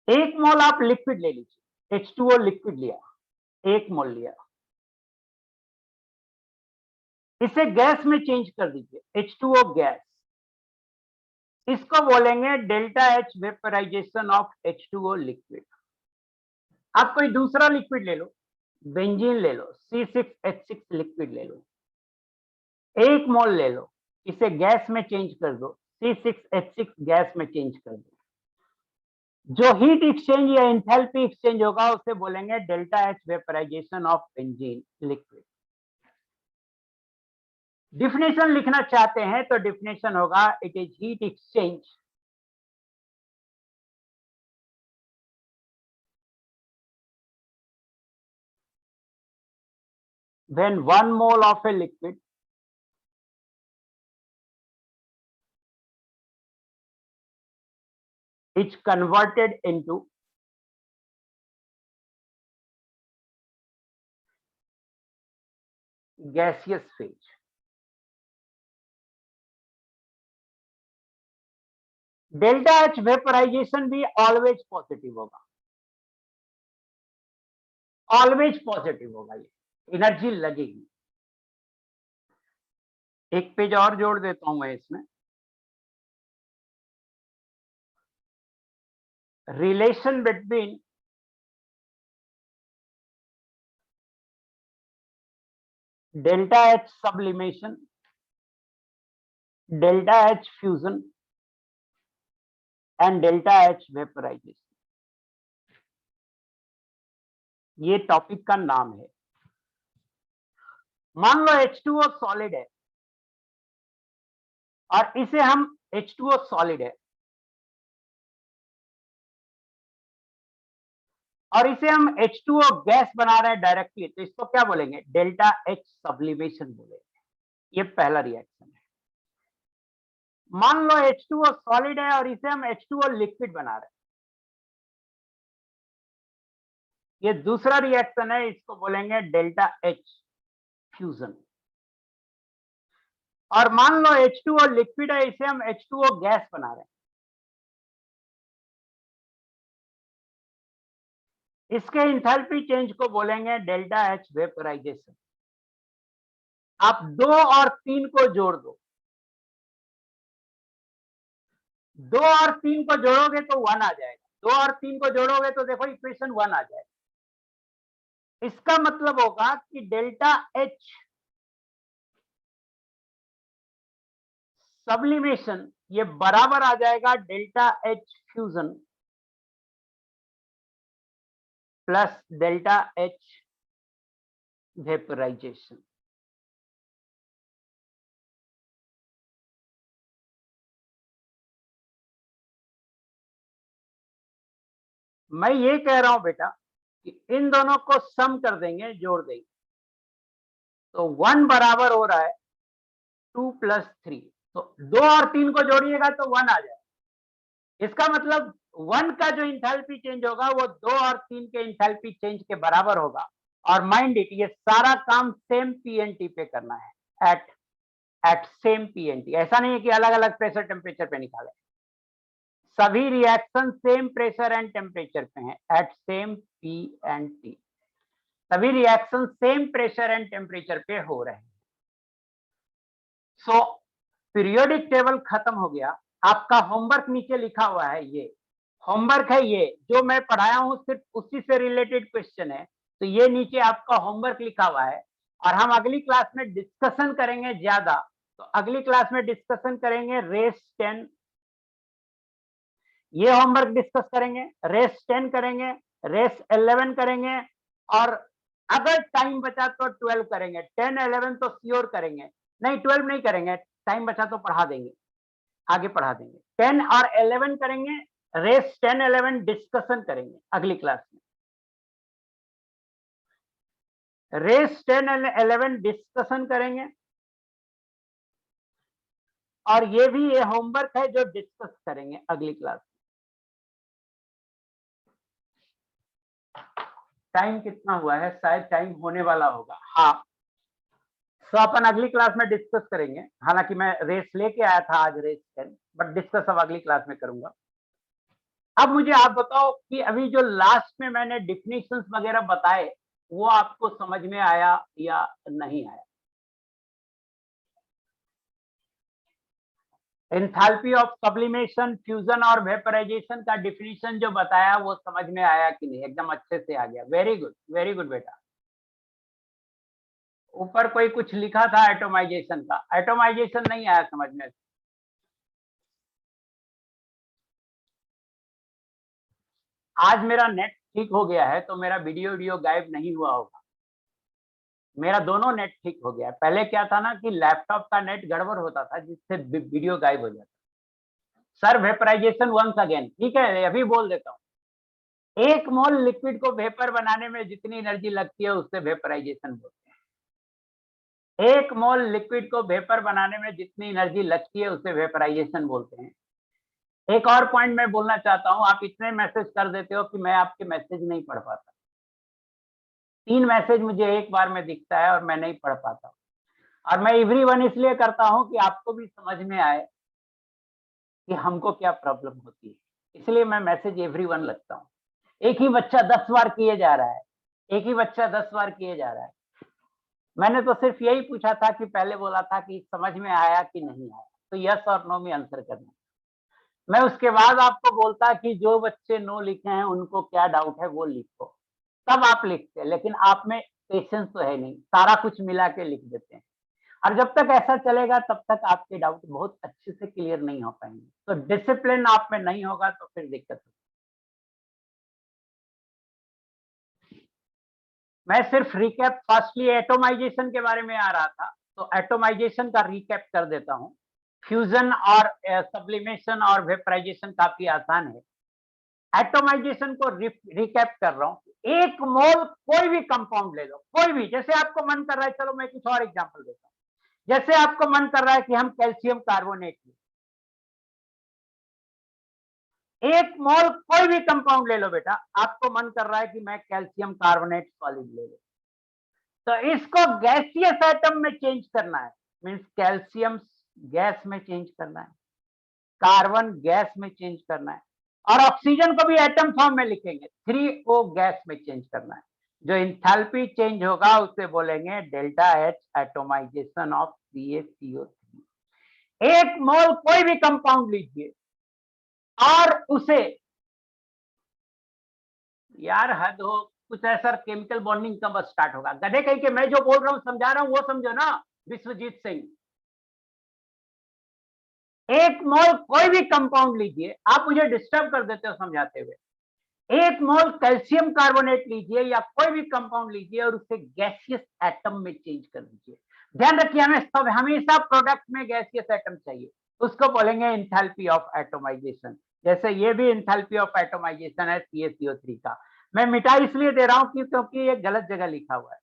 एक मोल आप लिक्विड ले लीजिए, H2O लिक्विड लिया, 1 मोल लिया, इसे गैस में चेंज कर दीजिए, H2O गैस, इसको बोलेंगे delta H vaporisation of H2O liquid. आप कोई दूसरा लिक्विड ले लो, बेंजीन ले लो, C6H6 लिक्विड ले लो, 1 मोल ले लो, इसे गैस में चेंज कर दो, C6H6 गैस में चेंज कर दो, जो हीट एक्सचेंज या एंथैल्पी एक्सचेंज होगा उसे बोलेंगे delta H vaporisation of benzene liquid. Definition लिखना चाहते हैं तो डिफिनेशन होगा it is heat exchange when 1 mole of a liquid is converted into gaseous phase। Delta H vaporisation भी ऑलवेज पॉजिटिव होगा, ऑलवेज पॉजिटिव होगा, ये एनर्जी लगेगी। एक पेज और जोड़ देता हूं मैं इसमें, relation between delta H sublimation, delta H fusion and delta H vaporisation, ये टॉपिक का नाम है। मान लो H2O सॉलिड है और इसे हम H2O सॉलिड है और इसे हम H2O गैस बना रहे हैं डायरेक्टली, तो इसको क्या बोलेंगे, डेल्टा H सब्लिमेशन बोलेंगे। ये पहला रिएक्शन है। मान लो H2O सॉलिड है और इसे हम H2O लिक्विड बना रहे हैं, ये दूसरा रिएक्शन है, इसको बोलेंगे डेल्टा H फ्यूजन। और मान लो H2O लिक्विड है, इसे हम H2O गैस बना रहे हैं, इसके एंथैल्पी चेंज को बोलेंगे डेल्टा H वेपराइजेशन। आप 2 और 3 को जोड़ दो, 2 और 3 को जोड़ोगे तो 1 आ जाएगा, 2 और 3 को जोड़ोगे तो देखो इक्वेशन 1 आ जाएगा। इसका मतलब होगा कि डेल्टा एच सब्लिमेशन ये बराबर आ जाएगा delta h fusion plus delta h vaporisation. मैं ये कह रहा हूं बेटा कि इन दोनों को सम कर देंगे, जोड़ देंगे, तो 1 बराबर हो रहा है 2 प्लस 3। तो 2 और 3 को जोड़िएगा तो 1 आ जाए। इसका मतलब 1 का जो इंथैल्पी चेंज होगा वो 2 और 3 के इंथैल्पी चेंज के बराबर होगा। और माइंड इट, ये सारा काम सेम पीएनटी पे करना है, एट सेम पीएनटी। ऐसा नहीं है कि अलग अलग प्रेशर टेम्परेचर पे निकाले, सभी reaction same pressure and temperature पे हैं, at same P and T. सभी reaction same pressure and temperature पे हो रहे हैं। सो पीरियोडिक टेबल खत्म हो गया। आपका होमवर्क नीचे लिखा हुआ है, ये होमवर्क है, ये जो मैं पढ़ाया हूं सिर्फ उसी से रिलेटेड क्वेश्चन है। तो ये नीचे आपका होमवर्क लिखा हुआ है और हम अगली क्लास में डिस्कशन करेंगे ज्यादा। तो अगली क्लास में डिस्कशन करेंगे रेस 10, ये होमवर्क डिस्कस करेंगे, रेस 10 करेंगे, रेस 11 करेंगे, और अगर टाइम बचा तो 12 करेंगे। 10 11 तो श्योर करेंगे, नहीं 12 नहीं करेंगे, टाइम बचा तो पढ़ा देंगे, आगे पढ़ा देंगे। 10 और 11 करेंगे, रेस 10 11 डिस्कशन करेंगे अगली क्लास में। रेस 10 11 डिस्कशन करेंगे, और ये भी ये होमवर्क है जो डिस्कस करेंगे अगली क्लास में। टाइम कितना हुआ है? शायद टाइम होने वाला होगा। हाँ, तो अपन अगली क्लास में डिस्कस करेंगे। हालांकि मैं रेस लेके आया था आज, रेस 10, बट डिस्कस अब अगली क्लास में करूंगा। अब मुझे आप बताओ कि अभी जो लास्ट में मैंने डिफिनीशंस वगैरह बताए वो आपको समझ में आया या नहीं आया? एंथैल्पी ऑफ सब्लिमेशन, फ्यूजन और वेपराइजेशन का डिफिनीशन जो बताया वो समझ में आया कि नहीं? एकदम अच्छे से आ गया। वेरी गुड बेटा। ऊपर कोई कुछ लिखा था एटोमाइजेशन का, एटोमाइजेशन नहीं आया समझ में? आज मेरा नेट ठीक हो गया है तो मेरा वीडियो गायब नहीं हुआ होगा। मेरा दोनों नेट ठीक हो गया है। पहले क्या था ना कि लैपटॉप का नेट गड़बड़ होता था जिससे वीडियो गायब हो जाता। सर वेपराइजेशन वंस अगेन, ठीक है अभी बोल देता हूँ। 1 मोल लिक्विड को वेपर बनाने में जितनी एनर्जी लगती है उससे वेपराइजेशन बोलते हैं। 1 मोल लिक्विड को वेपर बनाने में जितनी एनर्जी लगती है उसे वेपराइजेशन बोलते हैं। एक और पॉइंट मैं बोलना चाहता हूं, आप इतने मैसेज कर देते हो कि मैं आपके मैसेज नहीं पढ़ पाता। 3 मैसेज मुझे एक बार में दिखता है और मैं नहीं पढ़ पाता। और मैं एवरीवन इसलिए करता हूं कि आपको भी समझ में आए कि हमको क्या प्रॉब्लम होती है, इसलिए मैं मैसेज एवरीवन लगता हूं। एक ही बच्चा 10 बार किए जा रहा है, एक ही बच्चा 10 बार किए जा रहा है। मैंने तो सिर्फ यही पूछा था कि पहले बोला था कि समझ में आया कि नहीं आया, तो यस और नो में आंसर करना। मैं उसके बाद आपको बोलता कि जो बच्चे नो लिखे हैं उनको क्या डाउट है वो लिखो, तब आप लिखते। लेकिन आप में पेशेंस तो है नहीं, सारा कुछ मिला के लिख देते हैं। और जब तक ऐसा चलेगा तब तक आपके डाउट बहुत अच्छे से क्लियर नहीं हो पाएंगे। तो डिसिप्लिन आप में नहीं होगा तो फिर दिक्कत होगी। मैं सिर्फ रिकैप, फर्स्टली एटोमाइजेशन के बारे में आ रहा था तो एटोमाइजेशन का रिकैप कर देता हूं। फ्यूजन और सब्लिमेशन और वेपराइजेशन काफी आसान है। एटोमाइजेशन को रिकैप कर रहा हूं। 1 मोल कोई भी कंपाउंड ले लो, कोई भी, जैसे आपको मन कर रहा है, चलो मैं कुछ और एग्जांपल देता हूं। जैसे आपको मन कर रहा है कि हम कैल्शियम कार्बोनेट लें, 1 मोल कोई भी कंपाउंड ले लो बेटा, आपको मन कर रहा है कि मैं कैल्शियम कार्बोनेट सॉलिड ले लूं, तो इसको गैसियस एटम में चेंज करना है। मींस कैल्शियम गैस में चेंज करना है, कार्बन गैस में चेंज करना है, और ऑक्सीजन को भी एटम फॉर्म में लिखेंगे, 3O गैस में चेंज करना है। जो इंथैल्पी चेंज होगा उसे बोलेंगे delta H atomisation of CaCO3। 1 मोल कोई भी कंपाउंड लीजिए, और उसे, यार हद हो, कुछ ऐसा केमिकल बॉन्डिंग कब स्टार्ट होगा? गधे कहीं के, मैं जो बोल रहा हूँ समझा रहा हूँ वो समझो ना विश्वजीत सिंह। एक मोल कोई भी कंपाउंड लीजिए, आप मुझे डिस्टर्ब कर देते हो समझाते हुए। एक मोल कैल्शियम कार्बोनेट लीजिए या कोई भी कंपाउंड लीजिए और उसे गैसियस एटम में चेंज कर दीजिए। ध्यान रखिए, हमें सब हमेशा प्रोडक्ट में गैसियस एटम चाहिए, उसको बोलेंगे इंथैल्पी ऑफ एटोमाइजेशन। जैसे ये भी इंथैल्पी ऑफ एटोमाइजेशन है CaCO3 का। मैं मिटा इसलिए दे रहा हूं क्योंकि ये गलत जगह लिखा हुआ है,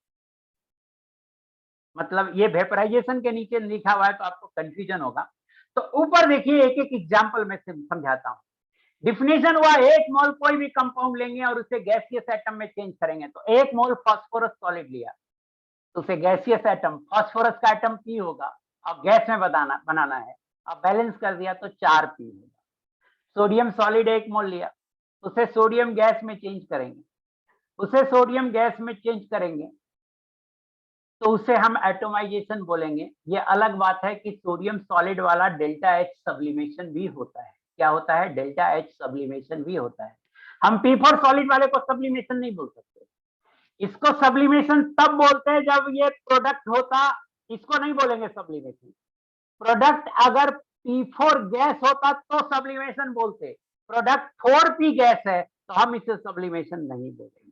मतलब ये वेपराइजेशन के नीचे लिखा हुआ है तो आपको कंफ्यूजन होगा। तो ऊपर देखिए, एक एक एग्जाम्पल में समझाता हूं। डिफिनेशन हुआ, एक मोल कोई भी कंपाउंड लेंगे और उसे गैसियस एटम में चेंज करेंगे। तो एक मोल फास्फोरस सॉलिड लिया तो उसे गैसियस एटम, फास्फोरस का एटम P होगा, अब गैस में बनाना है, अब बैलेंस कर दिया तो 4P होगा। सोडियम सॉलिड एक मोल लिया, उसे सोडियम गैस में चेंज करेंगे, उसे सोडियम गैस में चेंज करेंगे तो उसे हम एटोमाइजेशन बोलेंगे। ये अलग बात है कि सोडियम सॉलिड वाला डेल्टा H सब्लिमेशन भी होता है। क्या होता है? डेल्टा H सब्लिमेशन भी होता है। हम P4 सॉलिड वाले को सब्लिमेशन नहीं बोल सकते, इसको सब्लिमेशन तब बोलते हैं जब ये प्रोडक्ट होता, इसको नहीं बोलेंगे सब्लिमेशन। प्रोडक्ट अगर P4 गैस होता तो सब्लिमेशन बोलते, प्रोडक्ट 4P गैस है तो हम इसे सब्लिमेशन नहीं बोलेंगे,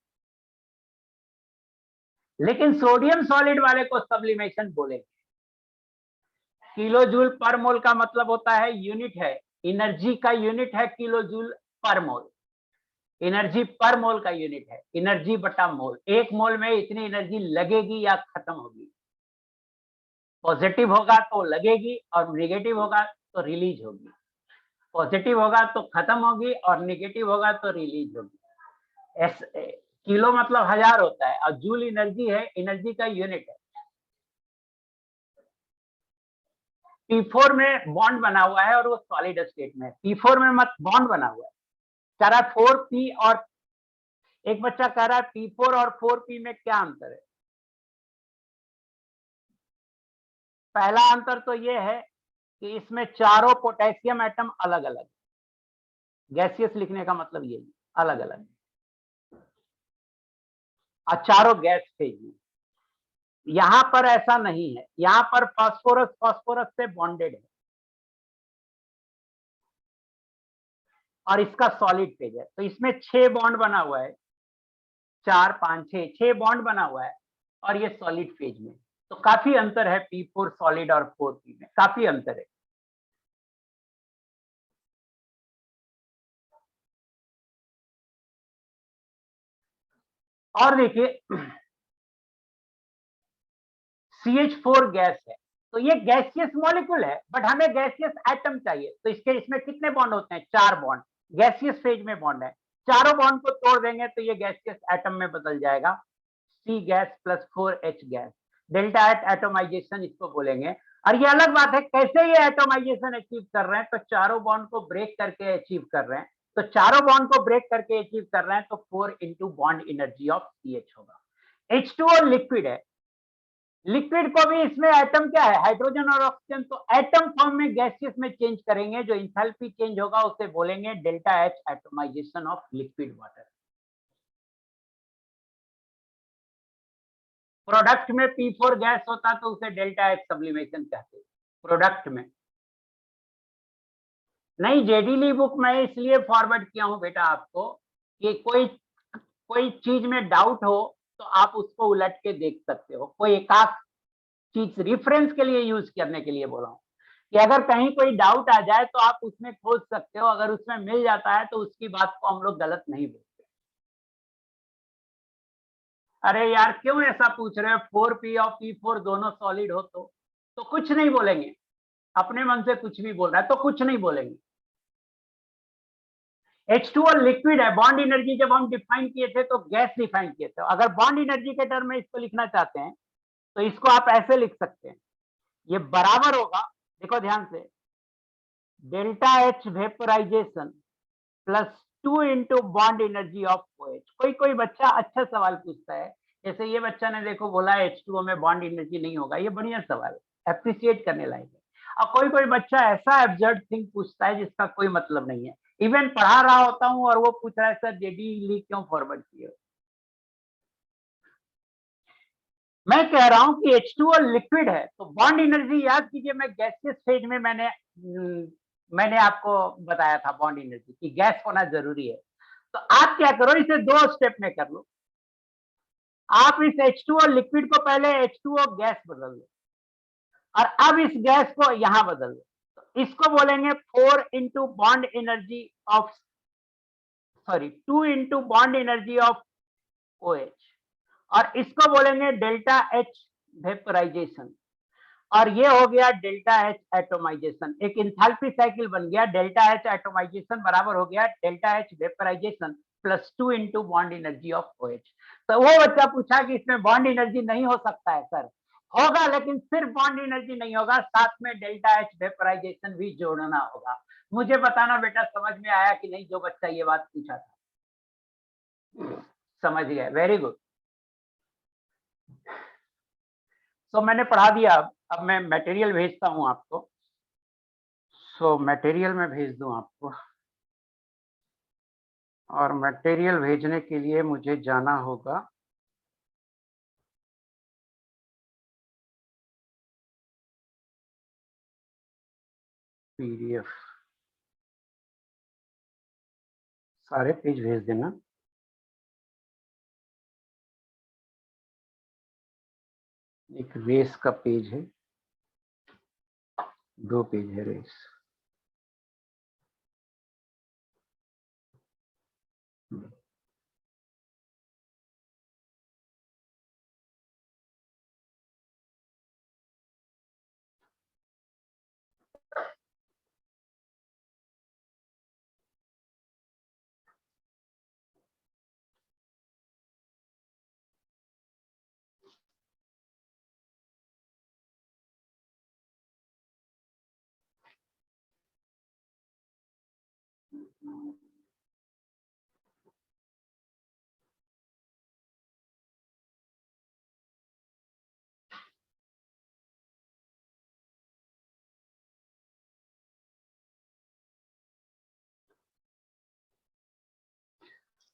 लेकिन सोडियम सॉलिड वाले को सब्लिमेशन बोलेंगे। किलो जूल पर मोल का मतलब होता है, यूनिट है, एनर्जी का यूनिट है किलो जूल पर मोल। एनर्जी पर मोल का यूनिट है एनर्जी बटा मोल। एक मोल में इतनी एनर्जी लगेगी या खत्म होगी। पॉजिटिव होगा तो लगेगी और निगेटिव होगा तो रिलीज होगी। पॉजिटिव होगा तो खत्म होगी और निगेटिव होगा तो रिलीज होगी। किलो मतलब 1000 होता है और जूल एनर्जी है, एनर्जी का यूनिट है। P4 में बॉन्ड बना हुआ है और वो सॉलिड स्टेट में है। P4 में मत बॉन्ड बना हुआ है, कह रहा है 4P, और एक बच्चा कह रहा है P4 और 4P में क्या अंतर है? पहला अंतर तो ये है कि इसमें चारों पोटेशियम एटम अलग अलग, गैसियस लिखने का मतलब यही, अलग अलग, और चारों गैस फेज में। यहां पर ऐसा नहीं है, यहां पर फास्फोरस फास्फोरस से बॉन्डेड है और इसका सॉलिड फेज है, तो इसमें 6 बॉन्ड बना हुआ है, 4 5 6 बॉन्ड बना हुआ है और ये सॉलिड फेज में। तो काफी अंतर है P4 सॉलिड और 4P में, काफी अंतर है। और देखिए CH4 गैस है, तो ये गैसियस मॉलिक्यूल है बट हमें गैसियस एटम चाहिए, तो इसके इसमें कितने बॉन्ड होते हैं? 4 बॉन्ड, गैसियस फेज में बॉन्ड है। चारों बॉन्ड को तोड़ देंगे तो ये गैसियस एटम में बदल जाएगा, C gas plus 4H gas. Delta at atomisation इसको बोलेंगे। और ये अलग बात है कैसे ये एटोमाइजेशन अचीव कर रहे हैं, तो चारों बॉन्ड को ब्रेक करके अचीव कर रहे हैं। तो चारों बॉन्ड को ब्रेक करके अचीव कर रहे हैं तो 4 into bond energy of CH होगा। H2O लिक्विड है, लिक्विड को भी इसमें एटम क्या है? हाइड्रोजन और ऑक्सीजन, तो एटम फॉर्म में गैसियस में चेंज करेंगे, जो इंथैल्पी चेंज होगा उसे बोलेंगे delta H atomisation of liquid water. Product में P4 गैस होता तो उसे डेल्टा H सब्लिमेशन कहते प्रोडक्ट में। नहीं, जेडीली बुक मैं इसलिए फॉरवर्ड किया हूं बेटा आपको कि कोई कोई चीज में डाउट हो तो आप उसको उलट के देख सकते हो, कोई एक चीज रेफरेंस के लिए यूज करने के लिए बोला हूं कि अगर कहीं कोई डाउट आ जाए तो आप उसमें खोज सकते हो, अगर उसमें मिल जाता है तो उसकी बात को हम लोग गलत नहीं बोलते। अरे यार क्यों ऐसा पूछ रहे हो? 4P और P4 दोनों सॉलिड हो तो कुछ नहीं बोलेंगे, अपने मन से कुछ भी बोल रहा है तो कुछ नहीं बोलेंगे। H2O लिक्विड है, बॉन्ड एनर्जी जब हम डिफाइन किए थे तो गैस डिफाइन किए थे, अगर बॉन्ड एनर्जी के टर्म में इसको लिखना चाहते हैं तो इसको आप ऐसे लिख सकते हैं, ये बराबर होगा, देखो ध्यान से, delta H vaporisation plus 2 into bond energy of OH। कोई कोई बच्चा अच्छा सवाल पूछता है, जैसे ये बच्चा ने देखो बोला H2O में बॉन्ड एनर्जी नहीं होगा, ये बढ़िया सवाल है, अप्रिशिएट करने लायक है। और कोई कोई बच्चा ऐसा एब्सर्ड थिंग पूछता है जिसका कोई मतलब नहीं है। इवन पढ़ा रहा होता हूं और वो पूछ रहा है सर जेडी लिंक क्यों फॉरवर्ड किए। मैं कह रहा हूं कि H2O लिक्विड है, तो बॉन्ड एनर्जी याद कीजिए, मैं गैसियस फेज में मैंने आपको बताया था बॉन्ड एनर्जी कि गैस होना जरूरी है। तो आप क्या करो, इसे 2 स्टेप में कर लो। आप इस H2O लिक्विड को पहले H2O गैस बदल लो और अब इस गैस को यहां बदल लो, तो इसको बोलेंगे 4 into bond energy of, sorry 2 into bond energy of OH, और इसको बोलेंगे डेल्टा H वेपराइजेशन, और ये हो गया डेल्टा H एटोमाइजेशन। एक इंथैल्पी साइकिल बन गया, डेल्टा H एटोमाइजेशन बराबर हो गया delta H vaporisation plus 2 into bond energy of OH। तो वो बच्चा पूछा कि इसमें बॉन्ड एनर्जी नहीं हो सकता है सर, होगा, लेकिन सिर्फ बॉन्ड एनर्जी नहीं होगा, साथ में डेल्टा H वेपराइजेशन भी जोड़ना होगा। मुझे बताना बेटा समझ में आया कि नहीं, जो बच्चा ये बात पूछा था। समझ गया, वेरी गुड। तो मैंने पढ़ा दिया, अब मैं मटेरियल भेजता हूं आपको। सो मटेरियल में भेज दूं आपको, और मटेरियल भेजने के लिए मुझे जाना होगा PDF। सारे पेज भेज देना। एक रेस का पेज है, 2 पेज है रेस।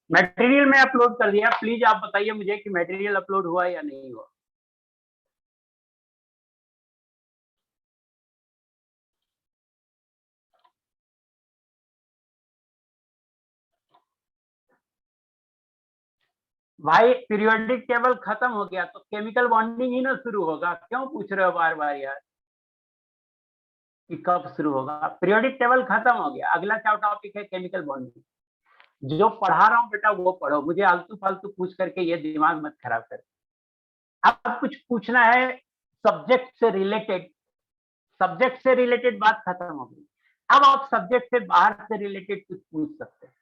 मटेरियल में अपलोड कर दिया, प्लीज आप बताइए मुझे कि मटेरियल अपलोड हुआ या नहीं हुआ। भाई पीरियोडिक टेबल खत्म हो गया तो केमिकल बॉन्डिंग ही ना शुरू होगा, क्यों पूछ रहे हो बार बार यार कि कब शुरू होगा। पीरियोडिक टेबल खत्म हो गया, अगला क्या टॉपिक है, केमिकल बॉन्डिंग। जो पढ़ा रहा हूँ बेटा वो पढ़ो, मुझे आलतू फालतू पूछ करके ये दिमाग मत खराब कर। अब कुछ पूछना है सब्जेक्ट से रिलेटेड, सब्जेक्ट से रिलेटेड बात खत्म हो गई, अब आप सब्जेक्ट से बाहर से रिलेटेड कुछ पूछ सकते हैं।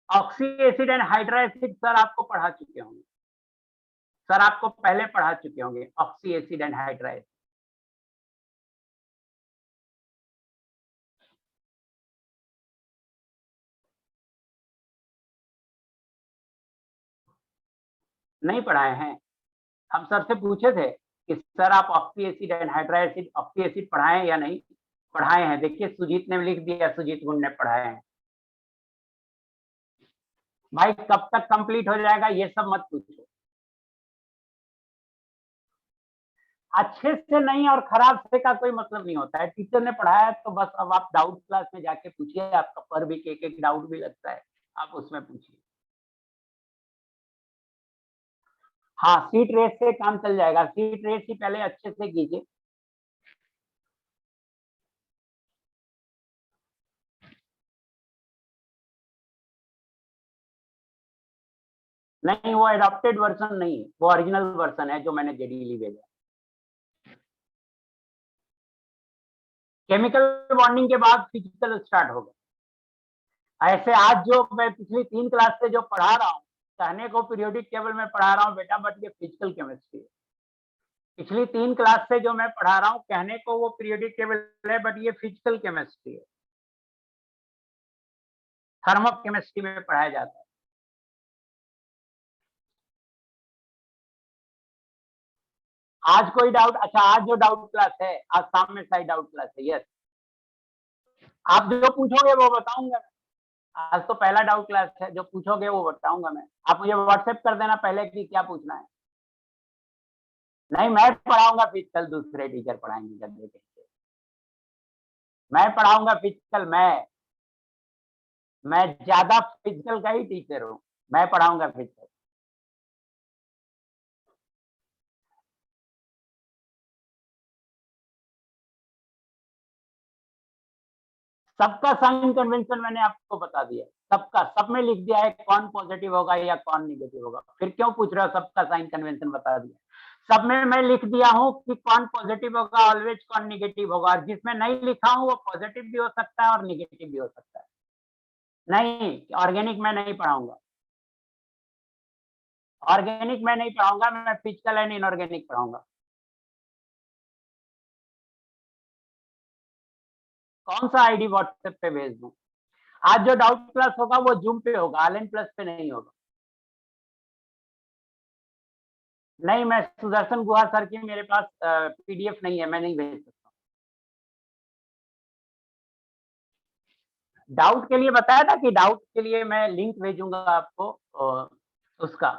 Oxy acid and hydra acid sir आपको पढ़ा चुके होंगे, सर आपको पहले पढ़ा चुके होंगे oxy acid and hydra acid. नहीं पढ़ाए हैं, हम सर से पूछे थे कि सर आप oxy acid and hydra acid, oxy acid पढ़ाए या नहीं। पढ़ाए हैं, देखिए सुजीत ने लिख दिया, सुजीत गुण ने पढ़ाए हैं। भाई कब तक कंप्लीट हो जाएगा ये सब मत पूछो, अच्छे से नहीं और खराब से का कोई मतलब नहीं होता है, टीचर ने पढ़ाया तो बस, अब आप डाउट क्लास में जाके पूछिए, आपका पर वीक एक एक डाउट भी लगता है, आप उसमें पूछिए। हाँ सीट रेस से काम चल जाएगा, सीट रेस ही पहले अच्छे से कीजिए। नहीं वो एडॉप्टेड वर्जन नहीं है, वो ओरिजिनल वर्जन है जो मैंने जेडीली भेजा। केमिकल बॉन्डिंग के बाद फिजिकल स्टार्ट होगा। ऐसे आज जो मैं पिछली 3 क्लास से जो पढ़ा रहा हूँ, कहने को पीरियोडिक टेबल में पढ़ा रहा हूँ बेटा, बट ये फिजिकल केमिस्ट्री है। पिछली 3 क्लास से जो मैं पढ़ा रहा हूँ, कहने को वो पीरियोडिक टेबल है, बट ये फिजिकल केमिस्ट्री है, थर्मो केमिस्ट्री में पढ़ाया जाता है। आज कोई डाउट, अच्छा आज जो डाउट क्लास है, आज शाम में शायद डाउट क्लास है, यस। आप जो पूछोगे वो बताऊंगा। आज तो पहला डाउट क्लास है, जो पूछोगे वो बताऊंगा मैं। आप मुझे व्हाट्सएप कर देना पहले कि क्या पूछना है। नहीं, मैं पढ़ाऊंगा फिजिकल, दूसरे टीचर पढ़ाएंगे गद्दे के। मैं पढ़ाऊंगा फिजिकल, मैं ज्यादा फिजिकल का ही टीचर हूँ, मैं पढ़ाऊंगा फिजिकल। सबका साइन कन्वेंशन मैंने आपको बता दिया, सबका, सब में लिख दिया है कौन पॉजिटिव होगा या कौन निगेटिव होगा। फिर क्यों पूछ रहे हो? सबका साइन कन्वेंशन बता दिया, सब में मैं लिख दिया हूँ कि कौन पॉजिटिव होगा ऑलवेज, कौन निगेटिव होगा। और जिसमें नहीं लिखा हूँ वो पॉजिटिव भी हो सकता है और निगेटिव भी हो सकता है। नहीं, ऑर्गेनिक मैं नहीं पढ़ाऊंगा, ऑर्गेनिक मैं नहीं पढ़ाऊंगा, मैं फिजिकल एंड इनऑर्गेनिक पढ़ाऊंगा। कौन सा आईडी व्हाट्सएप पे भेज दूं? आज जो डाउट क्लास होगा वो जूम पे होगा, ऑनलाइन प्लस पे नहीं होगा। नहीं, मैं सुदर्शन गुहा सर की मेरे पास पीडीएफ नहीं है, मैं नहीं भेज सकता। डाउट के लिए बताया था कि डाउट के लिए मैं लिंक भेजूंगा आपको, उसका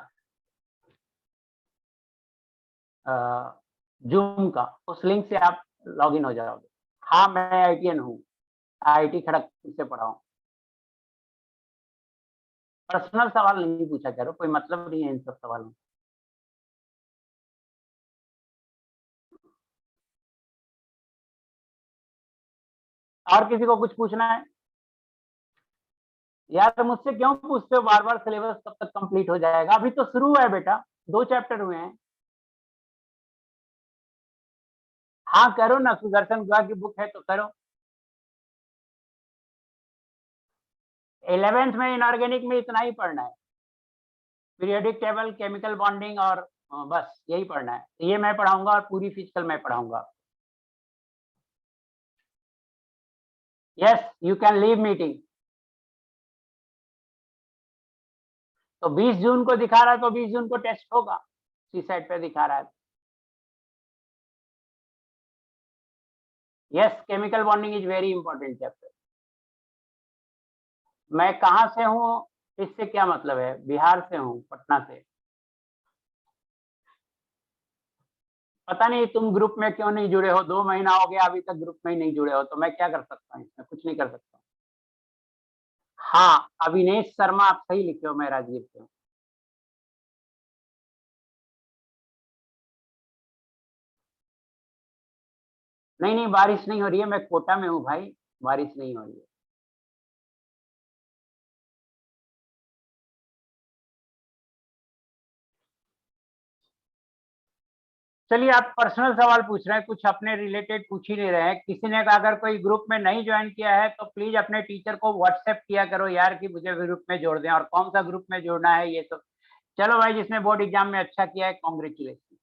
जूम का, उस लिंक से आप लॉगिन हो जाओगे। हाँ, मैं आईटीएन हूँ, आईआईटी खड़गपुर से पढ़ा हूँ। पर्सनल सवाल नहीं पूछा करो, कोई मतलब नहीं है इन सब सवालों। और किसी को कुछ पूछना है? यार मुझसे क्यों पूछते हो बार बार? सिलेबस कब तक कंप्लीट हो जाएगा? अभी तो शुरू है बेटा, 2 चैप्टर हुए हैं। हाँ करो ना, सुदर्शन गुहा की बुक है तो करो। 11th में इनऑर्गेनिक में इतना ही पढ़ना है, पीरियोडिक टेबल, केमिकल बॉन्डिंग और बस यही पढ़ना है। ये मैं पढ़ाऊंगा और पूरी फिजिकल मैं पढ़ाऊंगा। Yes, you can leave meeting. तो 20 जून को दिखा रहा है तो 20 जून को टेस्ट होगा, सी साइड पे दिखा रहा है। Yes, chemical bonding is very important chapter. मैं कहाँ से हूँ इससे क्या मतलब है? बिहार से हूँ, पटना से। पता नहीं तुम ग्रुप में क्यों नहीं जुड़े हो, 2 महीना हो गया अभी तक ग्रुप में ही नहीं जुड़े हो, तो मैं क्या कर सकता हूँ इसमें? कुछ नहीं कर सकता। हाँ, अविनेश शर्मा, आप सही लिखे हो, मैं राजगीर से हूँ। नहीं नहीं, बारिश नहीं हो रही है, मैं कोटा में हूँ भाई, बारिश नहीं हो रही है। चलिए, आप पर्सनल सवाल पूछ रहे हैं, कुछ अपने रिलेटेड पूछ ही नहीं रहे हैं। किसी ने अगर कोई ग्रुप में नहीं ज्वाइन किया है तो प्लीज अपने टीचर को व्हाट्सएप किया करो यार कि मुझे ग्रुप में जोड़ दें, और कौन सा ग्रुप में जोड़ना है ये तो। चलो भाई, जिसने बोर्ड एग्जाम में अच्छा किया है, कॉन्ग्रेचुलेशन।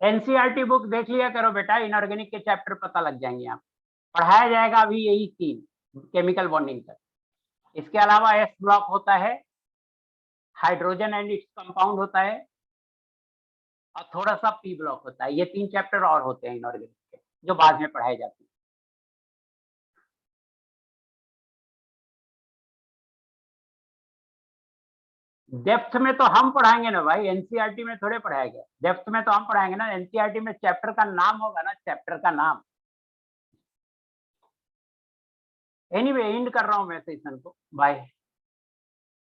एनसीईआरटी बुक देख लिया करो बेटा, इनऑर्गेनिक के चैप्टर पता लग जाएंगे आप। पढ़ाया जाएगा अभी यही 3 केमिकल बॉन्डिंग तक। इसके अलावा एस ब्लॉक होता है, हाइड्रोजन एंड इट्स कंपाउंड होता है, और थोड़ा सा पी ब्लॉक होता है। ये 3 चैप्टर और होते हैं इनऑर्गेनिक के, जो बाद में पढ़ाए जाते हैं। डेप्थ में तो हम पढ़ाएंगे ना भाई, एनसीईआरटी में थोड़े पढ़ाएंगे। डेप्थ में तो हम पढ़ाएंगे ना, एनसीईआरटी में चैप्टर का नाम होगा ना, चैप्टर का नाम। एनीवे, एंड कर रहा हूँ मैं सेशन को, बाय।